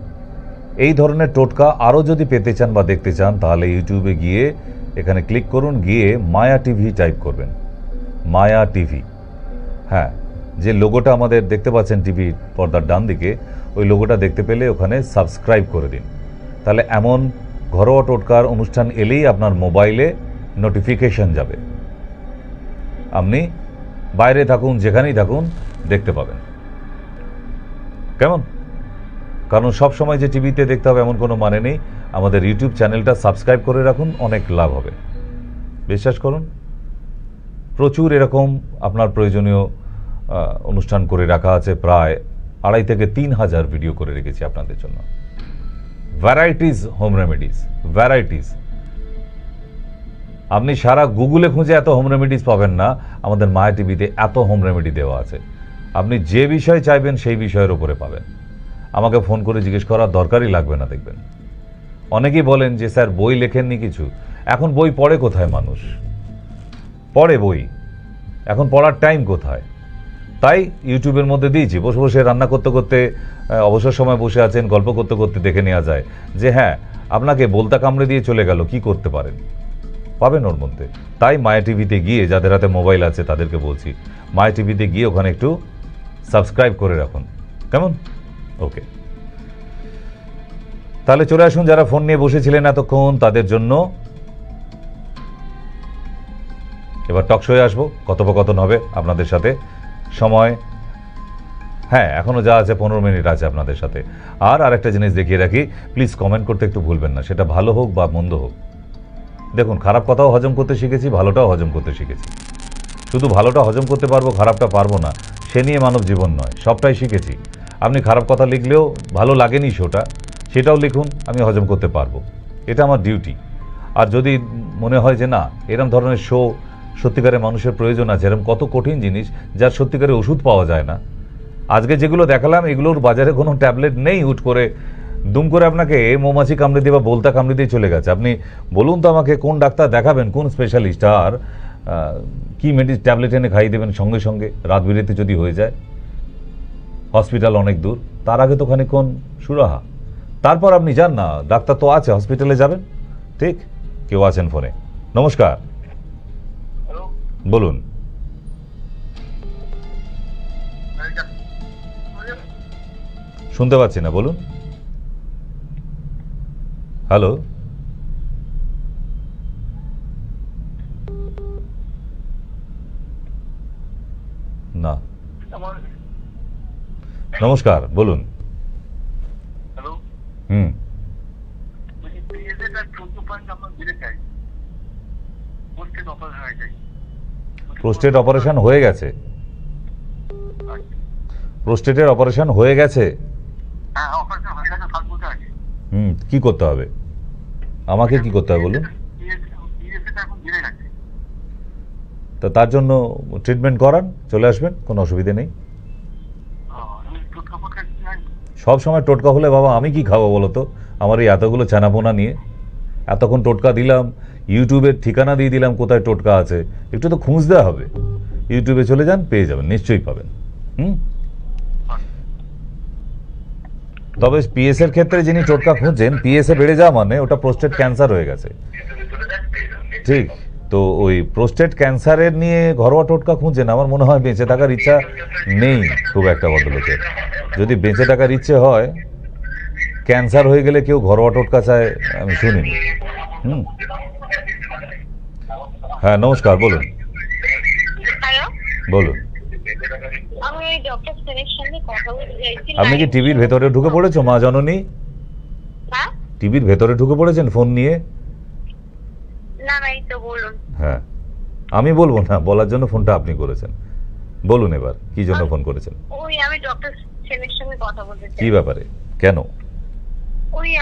[SPEAKER 1] এই ধরনের টোটকা আরও যদি পেতে চান বা দেখতে চান, তাহলে ইউটিউবে গিয়ে এখানে ক্লিক করুন, গিয়ে মায়া টিভি টাইপ করবেন। মায়া টিভি, হ্যাঁ, যে লোগোটা আমাদের দেখতে পাচ্ছেন টিভি পর্দার ডান দিকে, ওই লোগোটা দেখতে পেলে ওখানে সাবস্ক্রাইব করে দিন। তাহলে এমন ঘরোয়া টোটকার অনুষ্ঠান এলেই আপনার মোবাইলে নোটিফিকেশন যাবে, আপনি বাইরে থাকুন, যেখানেই থাকুন, দেখতে পাবেন। কেমন? কারণ সব সময় যে টিভিতে দেখতে হবে এমন কোনো মানে নেই। আমাদের ইউটিউব চ্যানেলটা সাবস্ক্রাইব করে রাখুন, অনেক লাভ হবে, বিশ্বাস করুন। প্রচুর এরকম আপনার প্রয়োজনীয় অনুষ্ঠান করে রাখা আছে, প্রায় 2,500 থেকে 3,000 ভিডিও করে রেখেছি আপনাদের জন্য। Varieties home remedies, varieties. আপনি সারা গুগলে খুঁজে এত হোম রেমেডিস পাবেন না, আমাদের মায়া টিভিতে এত হোম রেমেডি দেওয়া আছে। আপনি যে বিষয় চাইবেন সেই বিষয়ের উপরে পাবেন। আমাকে ফোন করে জিজ্ঞেস করার দরকারই লাগবে না। দেখবেন অনেকেই বলেন যে স্যার বই লেখেননি কিছু। এখন বই পড়ে কোথায় মানুষ? পড়ে বই, এখন পড়ার টাইম কোথায়? তাই ইউটিউবের মধ্যে দিয়েছি, বসে বসে রান্না করতে করতে, অবসর সময় বসে আছেন, গল্প করতে করতে দেখে নেওয়া যায় যে হ্যাঁ আপনাকে বলতা কামড়ে দিয়ে চলে গেল, কি করতে পারেন, পাবেন ওর মধ্যে। তাই মায়া টিভিতে গিয়ে, যাদের হাতে মোবাইল আছে তাদেরকে বলছি, মায়া টিভিতে গিয়ে ওখানে একটু সাবস্ক্রাইব করে রাখুন, কেমন? ওকে, তাহলে চলে আসুন যারা ফোন নিয়ে বসেছিলেন এতক্ষণ, তাদের জন্য এবার টকশোয়ে আসবো, কথোপকথন হবে আপনাদের সাথে। সময় হ্যাঁ এখনো যা আছে 15 মিনিট আছে আপনাদের সাথে। আর আরেকটা জিনিস দেখিয়ে রাখি, প্লিজ কমেন্ট করতে একটু ভুলবেন না, সেটা ভালো হোক বা মন্দ হোক। দেখুন, খারাপ কথাও হজম করতে শিখেছি, ভালোটাও হজম করতে শিখেছি। শুধু ভালোটা হজম করতে পারবো, খারাপটা পারবো না, সে নিয়ে মানব জীবন নয়, সবটাই শিখেছি। আপনি খারাপ কথা লিখলেও, ভালো লাগেনি শোটা, সেটাও লিখুন, আমি হজম করতে পারবো, এটা আমার ডিউটি। আর যদি মনে হয় যে না এরম ধরনের শো সত্যিকারের মানুষের প্রয়োজন আছে, এরকম কত কঠিন জিনিস যার সত্যিকারের ওষুধ পাওয়া যায় না, আজকে যেগুলো দেখালাম এগুলোর বাজারে কোনো ট্যাবলেট নেই, হুট করে দুম করে আপনাকে মৌমাছি কামড়ে দিয়ে বা বলতা কামড়ে দিয়ে চলে গেছে। আপনি বলুন তো আমাকে কোন ডাক্তার দেখাবেন, কোন স্পেশালিস্ট, আর কি ট্যাবলেট এনে খাইয়ে দেবেন সঙ্গে সঙ্গে রাত বিরেতে যদি হয়ে যায়, হসপিটাল অনেক দূর, তার আগে তো খানিকক্ষণ সুরাহা, তারপর আপনি যান না, ডাক্তার তো আছে, হসপিটালে যাবেন। ঠিক, কেউ আছেন ফোনে। নমস্কার, বলুন। শুনতে পাচ্ছি না, বলুন। হ্যালো, না, নমস্কার, বলুন। হুম, প্রোস্টেট অপারেশন হয়ে গেছে? প্রোস্টেটের অপারেশন হয়ে গেছে? হুম, কি করতে হবে? আমাকে কি করতে হবে বলুন? তা তার জন্য ট্রিটমেন্ট করান, চলে আসবেন, কোনো অসুবিধে নেই। সব সময় টোটকা হলে বাবা আমি কি খাবো বলো তো, আমার এই এতগুলো চানাপোনা নিয়ে এতক্ষণ টোটকা দিলাম, ইউটিউবের ঠিকানা দিয়ে দিলাম কোথায় টোটকা আছে, একটু তো খুঁজতে হবে। ইউটিউবে চলে যান, পেয়ে যাবেন, নিশ্চয়ই পাবেন। তবে পিএস এর ক্ষেত্রে যিনি টোটকা খুঁজছেন, পিএসএ বেড়ে যাওয়া মানে ওটা প্রোস্টেট ক্যান্সার হয়ে গেছে। ঠিক, তো ওই প্রোস্টেট ক্যান্সারের নিয়ে ঘরোয়া টোটকা খুঁজছেন, আমার মনে হয় বেঁচে থাকার ইচ্ছা নেই খুব একটা ভদ্রলোকের। যদি বেঁচে থাকার ইচ্ছে হয়, ক্যান্সার হয়ে গেলে কেউ ঘরোয়া টোটকা চায় আমি শুনিনি। হ্যাঁ নমস্কার, বলুন। বলুন, আপনি কি টিভির ভেতরে ঢুকে পড়েছো মা জননী? টিভির ভেতরে ঢুকে পড়েছেন ফোন নিয়ে? হ্যাঁ, আমি বলবো না, বলার জন্য ফোনটা আপনি করেছেন। বলুন এবার কি জন্য ফোন করেছেন?
[SPEAKER 2] আমি ডক্টর সেনের সঙ্গে কথা বলতে চাই।
[SPEAKER 1] কি ব্যাপারে, কেন?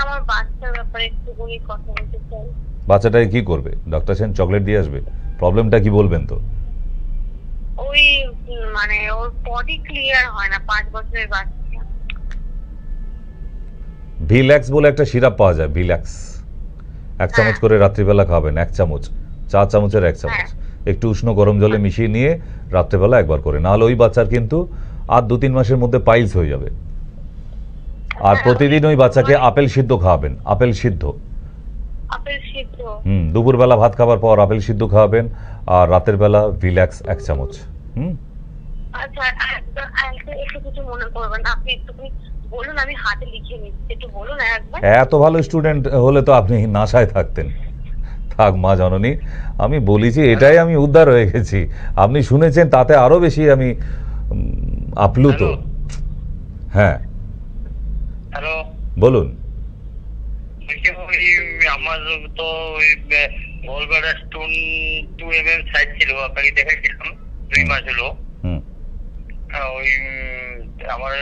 [SPEAKER 2] আমার বাচ্চার ব্যাপারে একটুখানি কথা বলতে চাই।
[SPEAKER 1] বাচ্চাটাকে কি করবে? ডক্টর সেন চকলেট দিয়ে আসবে? প্রবলেমটা কি বলবেন তো?
[SPEAKER 2] মানে ওর বডি ক্লিয়ার হয় না, 5 বছরের বাচ্চা।
[SPEAKER 1] ভিল্যাক্স বলে একটা সিরাপ পাওয়া যায়, ভিল্যাক্স, 1 চামচ করে রাত্রিবেলা খাবেন, 1 চামচ, 4 চামচের 1 চামচ, একটু উষ্ণ গরম জলে মিশিয়ে নিয়ে রাত্রেবেলা একবার করে, নাহলে ওই বাচ্চার কিন্তু আর 2-3 মাসের মধ্যে পাইলস হয়ে যাবে। আর প্রতিদিন ওই বাচ্চাকে আপেল সিদ্ধ খাওয়াবেন, আপেল সিদ্ধ। দুপুরবেলা ভাত খাবার পর আপেল সিদ্ধ খাওয়াবেন, আর রাতের বেলা ভিল্যাক্স 1 চামচ।
[SPEAKER 2] আচ্ছা, একটু কিছু মনে করবেন, আপনি একটু বলুন, আমি হাতে লিখে নিচ্ছি, একটু বলুন একবার।
[SPEAKER 1] এত ভালো স্টুডেন্ট হলে তো আপনি নাশায় থাকতেন। থাক মা জননী, আমি বলেছি এটাই আমি উদ্ধার হয়ে গেছি, আপনি শুনেছেন তাতে আরো বেশি আমি আপ্লুত। হ্যাঁ
[SPEAKER 3] হ্যালো,
[SPEAKER 1] বলুন।
[SPEAKER 3] বলছি ওই আমার তো ওই গোলবাড়া স্টোন 2 mm সাইজ ছিল, আপনাকে দেখাইছিলাম 2 মাস হলো।
[SPEAKER 1] হুম
[SPEAKER 3] ওই আমার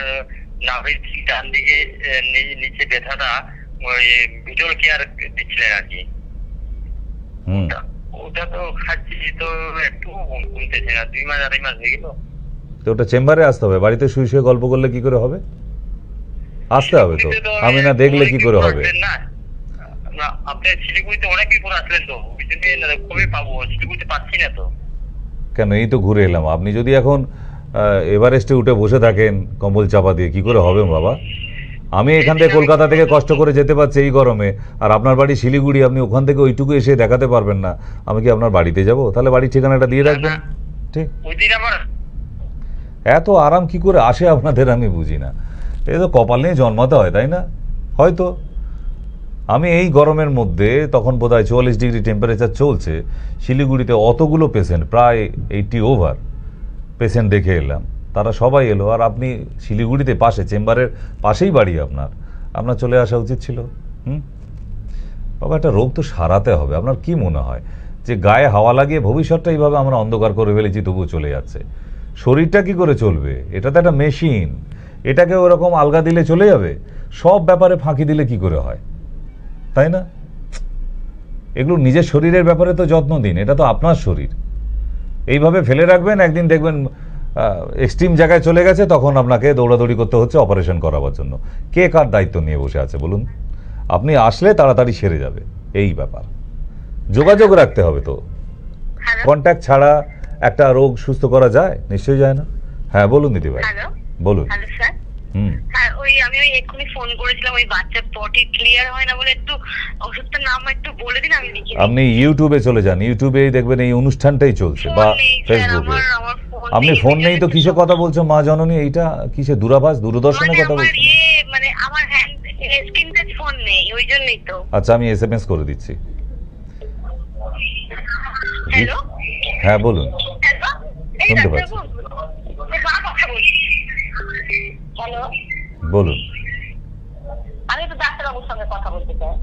[SPEAKER 3] নাভির ঠিক ডান দিকে নিচে ব্যথাটা ওই ভিজুয়াল কেয়ার দিচ্ছিলেন আর কি।
[SPEAKER 1] হুম
[SPEAKER 3] ওটা তো খাচ্ছি, তো একটু কমতেছে না, 2 মাস 2.5 মাস হয়ে গেল।
[SPEAKER 1] তো ওটা চেম্বারে আসতে হবে, বাড়িতে শুয়ে শুয়ে গল্প করলে কি করে হবে? আসতে হবে তো, আমি না দেখলে কি করে হবে?
[SPEAKER 3] না না, আপনি শিলিগুড়িতে অনেকদিন পর আসলেন তো, ওই জন্য কবে পাবো? শিলিগুড়িতে পাচ্ছি না তো।
[SPEAKER 1] কেন, এই তো ঘুরে এলাম। আপনি যদি এখন এভারেস্টে উঠে বসে থাকেন কম্বল চাপা দিয়ে, কি করে হবে বাবা? আমি এখান থেকে কলকাতা থেকে কষ্ট করে যেতে পারছি এই গরমে, আর আপনার বাড়ি শিলিগুড়ি, আপনি ওখান থেকে ওইটুকু এসে দেখাতে পারবেন না। আমি কি আপনার বাড়িতে যাব? তাহলে বাড়ির ঠিকানাটা দিয়ে রাখবেন। ঠিক,
[SPEAKER 3] ওই দিন আমার
[SPEAKER 1] এত আরাম কি করে আসে আপনাদের আমি বুঝি না। এ তো কপাল নিয়ে জন্মাতে হয়, তাই না? হয়তো আমি এই গরমের মধ্যে, তখন বোধহয় 44 ডিগ্রি টেম্পারেচার চলছে শিলিগুড়িতে, অতগুলো পেশেন্ট, প্রায় 80 ওভার পেশেন্ট দেখে এলাম। তারা সবাই এলো, আর আপনি শিলিগুড়িতে পাশে, চেম্বারের পাশেই বাড়ি আপনার, আপনার চলে আসা উচিত ছিল। বাবা, একটা রোগ তো সারাতে হবে। আপনার কি মনে হয় যে গায়ে হাওয়া লাগিয়ে ভবিষ্যৎটা এইভাবে আমরা অন্ধকার করে ফেলেছি, তবুও চলে যাচ্ছে? শরীরটা কি করে চলবে? এটা তো একটা মেশিন, এটাকে ওরকম আলগা দিলে চলে যাবে? সব ব্যাপারে ফাঁকি দিলে কি করে হয়, তাই না? এগুলো নিজের শরীরের ব্যাপারে তো যত্ন দিন, এটা তো আপনার শরীর। এইভাবে ফেলে রাখবেন, একদিন দেখবেন এক্সট্রিম জায়গায় চলে গেছে, তখন আপনাকে দৌড়াদৌড়ি করতে হচ্ছে অপারেশন করাবার জন্য। কে কার দায়িত্ব নিয়ে বসে আছে বলুন? আপনি আসলে তাড়াতাড়ি সেরে যাবে, এই ব্যাপার। যোগাযোগ রাখতে হবে তো, কন্ট্যাক্ট ছাড়া একটা রোগ সুস্থ করা যায়? নিশ্চয়ই যায় না। হ্যাঁ বলুন দিদিভাই,
[SPEAKER 2] হ্যালো
[SPEAKER 1] বলুন।
[SPEAKER 2] Hello sir. হ্যাঁ, আমি এক্ষুনি ফোন করেছিলাম, ওই বাচ্চার পটি ক্লিয়ার হয় না বলে, একটু ওষুধটার নাম একটু বলে দিন, আমি লিখে দিই।
[SPEAKER 1] আপনি ইউটিউবে চলে যান, ইউটিউবেই দেখবেন এই অনুষ্ঠানটাই চলছে, বা ফেসবুকে। আপনি ফোন নেই তো কিসে কথা বলছো মা জননী? এইটা কিসে দূরাভাস, দূরদর্শনে কথা বলছো?
[SPEAKER 2] মানে আমার হ্যান্ড স্ক্রিন টাচ ফোন নেই, ওই জন্যই তো।
[SPEAKER 1] আচ্ছা, আমি SMS করে দিচ্ছি।
[SPEAKER 2] হ্যালো,
[SPEAKER 1] হ্যাঁ বলুন,
[SPEAKER 2] হ্যালো,
[SPEAKER 1] শুনতে পাচ্ছি।
[SPEAKER 2] হ্যালো,
[SPEAKER 1] বলুন।
[SPEAKER 2] আমি তো ডাক্তারবাবুর সঙ্গে কথা বলতে চাই।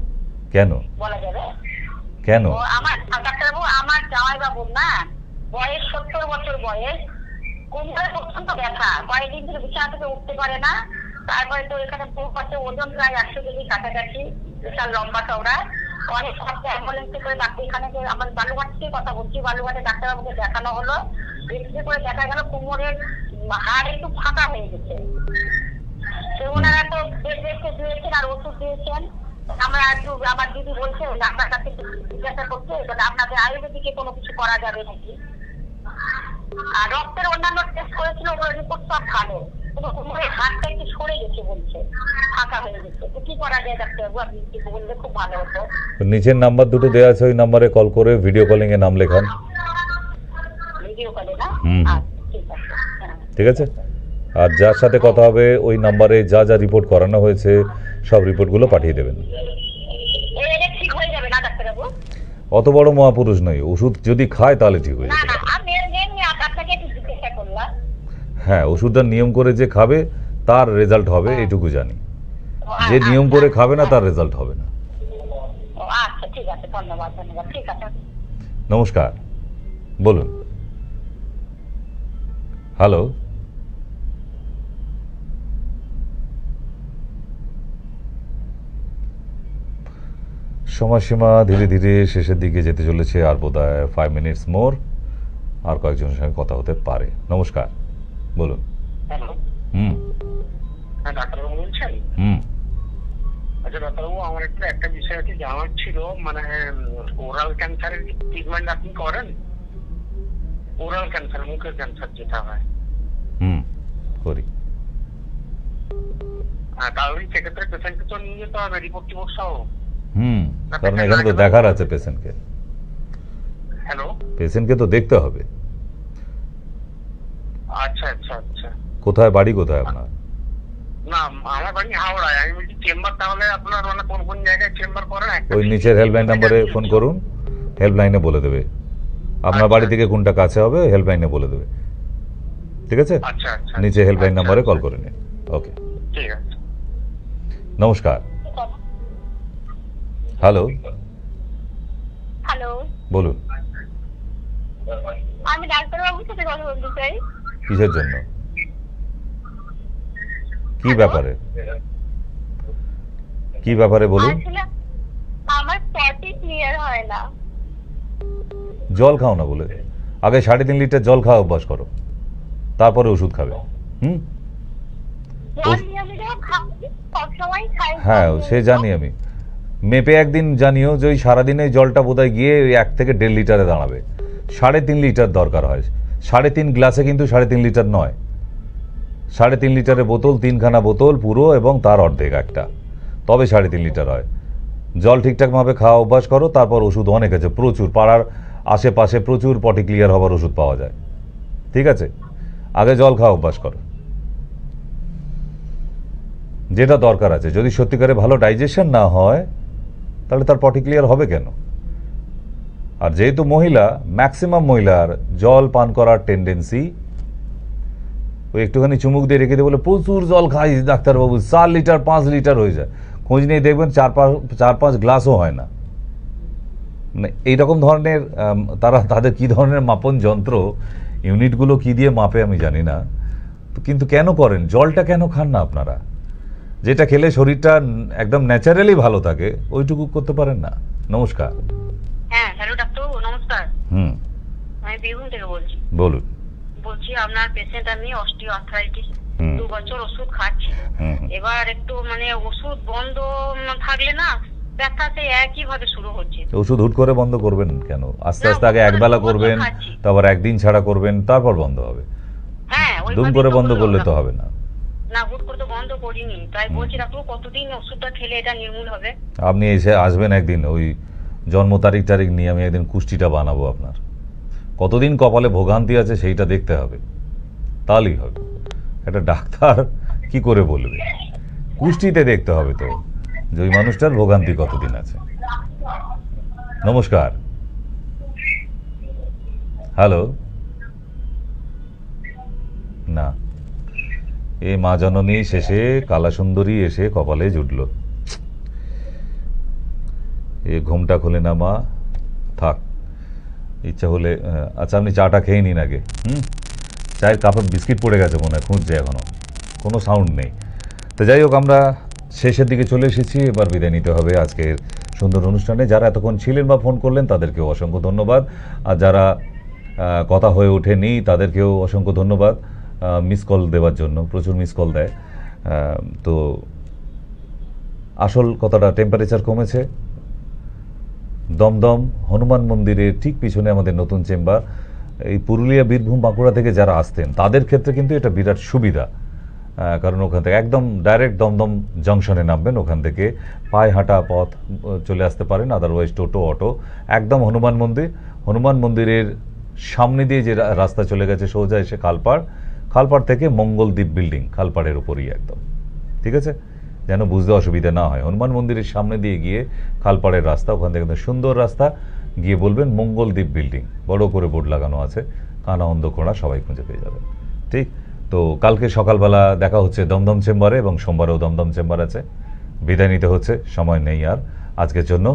[SPEAKER 1] কেন?
[SPEAKER 2] বলা যাবে?
[SPEAKER 1] কেন?
[SPEAKER 2] আমার ডাক্তারবাবু, আমার জামাইবাবুর না বয়স 70 বছর বয়স, কোমরে পর্যন্ত ব্যথা, কয়েকদিন থেকে বিছানা থেকে উঠতে পারে না। তারপরে তো এখানে পাশে ওজন প্রায় 100 কেজি কাছাকাছি, বিশাল লম্বা চওড়া। অনেক অ্যাম্বুলেন্সে করে ডাক্তার, এখানে আমার বালুঘাট থেকে কথা বলছি, বালুঘাটে ডাক্তারবাবুকে দেখানো হলো। এক্সরে করে দেখা গেল কোমরের হাড় একটু ফাঁকা হয়ে গেছে। তো ওনারা তো বেড রেস্টে দিয়েছেন আর ওষুধ দিয়েছেন। আমরা একটু, আমার দিদি বলছে আপনার কাছে জিজ্ঞাসা করছে আপনাদের আয়ুর্বেদিকে কোনো কিছু করা যাবে নাকি। আর রক্তের অন্যান্য টেস্ট করেছিল, ওগুলো রিপোর্ট সব ভালো, কিন্তু কোমরের হাড়টা একটু সরে গেছে বলছে, ফাঁকা হয়ে গেছে। তো কি করা যায় ডাক্তারবাবু, আপনি একটু বললে খুব ভালো হতো।
[SPEAKER 1] নিচের নাম্বার দুটো দেওয়া আছে, ওই নাম্বারে কল করে ভিডিও কলিং এ নাম লেখান।
[SPEAKER 2] ভিডিও কলে না? ঠিক আছে,
[SPEAKER 1] ঠিক আছে। আর যার সাথে কথা হবে ওই নাম্বারে যা যা রিপোর্ট করানো হয়েছে সব রিপোর্টগুলো পাঠিয়ে দেবেন।
[SPEAKER 2] এটা ঠিক হয়ে যাবে না ডাক্তারবাবু?
[SPEAKER 1] অত বড় মহাপুরুষ নয়, ওষুধ যদি খায় তাহলে ঠিক হয়ে
[SPEAKER 2] না
[SPEAKER 1] যাবে।
[SPEAKER 2] না, আমি এমনি আপনাকে একটু জিজ্ঞাসা করলাম।
[SPEAKER 1] হ্যাঁ, ওষুধটা নিয়ম করে যে খাবে তার রেজাল্ট হবে, এটুকু জানি। যে নিয়ম করে খাবে না তার রেজাল্ট হবে না।
[SPEAKER 2] আচ্ছা ঠিক আছে, ধন্যবাদ ধন্যবাদ, ঠিক আছে।
[SPEAKER 1] নমস্কার, বলুন। হ্যালো, সময়সীমা ধীরে ধীরে শেষের দিকে যেতে চলেছে, আর বোধহয় 5 মিনিটস মোর, আর কয়েকজনের সঙ্গে কথা হতে পারে। নমস্কার, বলুন।
[SPEAKER 3] হ্যালো,
[SPEAKER 1] হুম
[SPEAKER 3] হ্যাঁ ডাক্তারবাবু বলছেন? আচ্ছা ডাক্তারবাবু, আমার একটু একটা বিষয় আছে জানার ছিল, মানে ওরাল ক্যান্সারের ট্রিটমেন্ট আপনি করেন? ওরাল ক্যান্সার, মুখের ক্যান্সার যেটা হয়।
[SPEAKER 1] করি।
[SPEAKER 3] হ্যাঁ, তাহলে সেক্ষেত্রে পেশেন্টকে তো নিয়ে যেতে হবে রিপোর্ট টিপোর্ট সহ।
[SPEAKER 1] কারণ এখানে তো দেখার আছে পেশেন্টকে।
[SPEAKER 3] হ্যালো,
[SPEAKER 1] পেশেন্টকে তো দেখতে হবে।
[SPEAKER 3] আচ্ছা আচ্ছা আচ্ছা।
[SPEAKER 1] কোথায় বাড়ি, কোথায় আপনার?
[SPEAKER 3] না, আমার বাড়ি হাওড়ায়। আমি বলছি চেম্বার তাহলে আপনার মানে কোন কোন জায়গায় চেম্বার করেন?
[SPEAKER 1] ওই নিচের হেল্পলাইন নাম্বারে ফোন করুন, হেল্পলাইনে বলে দেবে আপনার বাড়ি থেকে কোনটা কাছে হবে, হেল্পলাইনে বলে দেবে। ঠিক আছে,
[SPEAKER 3] আচ্ছা আচ্ছা,
[SPEAKER 1] নিচে হেল্পলাইন নাম্বারে কল করে নিন। ওকে,
[SPEAKER 3] ঠিক আছে।
[SPEAKER 1] নমস্কার। হ্যালো,
[SPEAKER 2] হ্যালো,
[SPEAKER 1] বলুন
[SPEAKER 2] আমি ডাক্তারবাবুর সাথে কথা বলতে চাই।
[SPEAKER 1] কিসের জন্য, কি
[SPEAKER 2] Hello?
[SPEAKER 1] ব্যাপারে, কি ব্যাপারে বলুন।
[SPEAKER 2] আসলে আমার পটি ক্লিয়ার হয় না।
[SPEAKER 1] জল খাও না বলে, আগে 3.5 লিটার জল খাওয়া অভ্যাস করো, তারপরে ওষুধ খাবে।
[SPEAKER 2] জল নিয়মিত খাই, সবসময় খাই।
[SPEAKER 1] হ্যাঁ, সে জানি আমি। মেপে একদিন জানিও যে ওই সারাদিনে জলটা বোধহয় গিয়ে ওই 1 থেকে 1.5 লিটারে দাঁড়াবে। 3.5 লিটার দরকার হয়। 3.5 গ্লাসে কিন্তু 3.5 লিটার নয়। 3.5 লিটারের বোতল, 3খানা বোতল পুরো এবং তার অর্ধেক একটা, তবে 3.5 লিটার হয়। জল ঠিকঠাকভাবে খাওয়া অভ্যাস করো, তারপর ওষুধ অনেক আছে, প্রচুর। পাড়ার আশেপাশে প্রচুর পটি ক্লিয়ার হবার ওষুধ পাওয়া যায়। ঠিক আছে, আগে জল খাওয়া অভ্যাস করো, যেটা দরকার আছে। যদি সত্যিকারে ভালো ডাইজেশন না হয় তাহলে তার পটি ক্লিয়ার হবে কেন? আর যেহেতু মহিলা, ম্যাক্সিমাম মহিলার জল পান করার টেন্ডেন্সি, ওই একটুখানি চুমুক দিয়ে রেখে দিয়ে বলে প্রচুর জল খাই ডাক্তারবাবু, 4 লিটার 5 লিটার হয়ে যায়। খোঁজ নিয়ে দেখবেন 4-5 গ্লাসও হয় না। মানে এইরকম ধরনের তাদের কি ধরনের মাপন যন্ত্র, ইউনিটগুলো কি দিয়ে মাপে আমি জানি না। তো কিন্তু কেন করেন? জলটা কেন খান না আপনারা? যেটা খেলে শরীরটা একদম ন্যাচারালি ভালো থাকে, ওইটুকু করতে পারেন না? নমস্কার।
[SPEAKER 2] হ্যাঁ, হ্যালো ডাক্তারবাবু, নমস্কার। আমি বীরভূম থেকে বলছি।
[SPEAKER 1] বলুন।
[SPEAKER 2] বলছি আপনার পেশেন্ট আমি অস্টিও আর্থ্রাইটিস,
[SPEAKER 1] হুম।
[SPEAKER 2] 2 বছর ওষুধ খাচ্ছি। এবার একটু মানে ওষুধ বন্ধ থাকলে না ব্যথা সেই একই ভাবে শুরু হচ্ছে।
[SPEAKER 1] ওষুধ হুট করে বন্ধ করবেন কেন? আস্তে
[SPEAKER 2] না,
[SPEAKER 1] আস্তে আগে
[SPEAKER 2] হুট করে
[SPEAKER 1] একবেলা
[SPEAKER 2] বন্ধ
[SPEAKER 1] করবেন,
[SPEAKER 2] খাচ্ছি।
[SPEAKER 1] তারপর একদিন ছাড়া করবেন, তারপর বন্ধ হবে।
[SPEAKER 2] হ্যাঁ,
[SPEAKER 1] দুম করে বন্ধ করলে তো হবে না।
[SPEAKER 2] না, হুট করে তো বন্ধ করিনি, তাই বলছি ডাক্তার কতদিন ওষুধটা খেলে এটা নির্মূল হবে?
[SPEAKER 1] আপনি এসে আসবেন একদিন, ওই জন্ম তারিখ নিয়ে আমি একদিন কুষ্টিটা বানাবো আপনার। কতদিন কপালে ভোগান্তি আছে সেইটা দেখতে হবে, তাহলেই হবে। একটা ডাক্তার কি করে বলবে? কুষ্টিতে দেখতে হবে তো যে ওই মানুষটার ভোগান্তি কতদিন আছে। নমস্কার। হ্যালো, না, এ মা জননী শেষে কালা সুন্দরী এসে কপালে জুটল। এ ঘুমটা খোলে না মা, থাক। ইচ্ছা হলে আচ্ছা আপনি চাটা খেয়ে নিন আগে। চায়ের কাপে বিস্কিট পড়ে গেছে মনে হয়, খুঁজছে এখনো, কোনো সাউন্ড নেই। তো যাই হোক, আমরা শেষের দিকে চলে এসেছি, এবার বিদায় নিতে হবে আজকের সুন্দর অনুষ্ঠানে। যারা এতক্ষণ ছিলেন বা ফোন করলেন তাদেরকেও অসংখ্য ধন্যবাদ, আর যারা কথা হয়ে ওঠেনি তাদেরকেও অসংখ্য ধন্যবাদ মিস কল দেওয়ার জন্য। প্রচুর মিস কল দেয়। তো আসল কথাটা, টেম্পারেচার কমেছে। দমদম হনুমান মন্দিরের ঠিক পিছনে আমাদের নতুন চেম্বার। এই পুরুলিয়া, বীরভূম, বাঁকুড়া থেকে যারা আসতেন তাদের ক্ষেত্রে কিন্তু এটা বিরাট সুবিধা, কারণ ওখান থেকে একদম ডাইরেক্ট দমদম জংশনে নামবেন, ওখান থেকে পায়ে হাঁটা পথ চলে আসতে পারেন, আদারওয়াইজ টোটো, অটো। একদম হনুমান মন্দির, হনুমান মন্দিরের সামনে দিয়ে যে রাস্তা চলে গেছে সোজা এসে খালপাড়, খালপাড় থেকে মঙ্গলদ্বীপ বিল্ডিং, খালপাড়ের উপরই একদম। ঠিক আছে, যেন বুঝতে অসুবিধা না হয়। হনুমান মন্দিরের সামনে দিয়ে গিয়ে খালপাড়ের রাস্তা, ওখান থেকে সুন্দর রাস্তা, গিয়ে বলবেন মঙ্গলদ্বীপ বিল্ডিং, বড় করে বোর্ড লাগানো আছে, কানা অন্ধ কোণা সবাই খুঁজে পেয়ে যাবেন। ঠিক, তো কালকে সকালবেলা দেখা হচ্ছে দমদম চেম্বারে, এবং সোমবারেও দমদম চেম্বার আছে। বিদায় নিতে হচ্ছে, সময় নেই আর আজকের জন্য।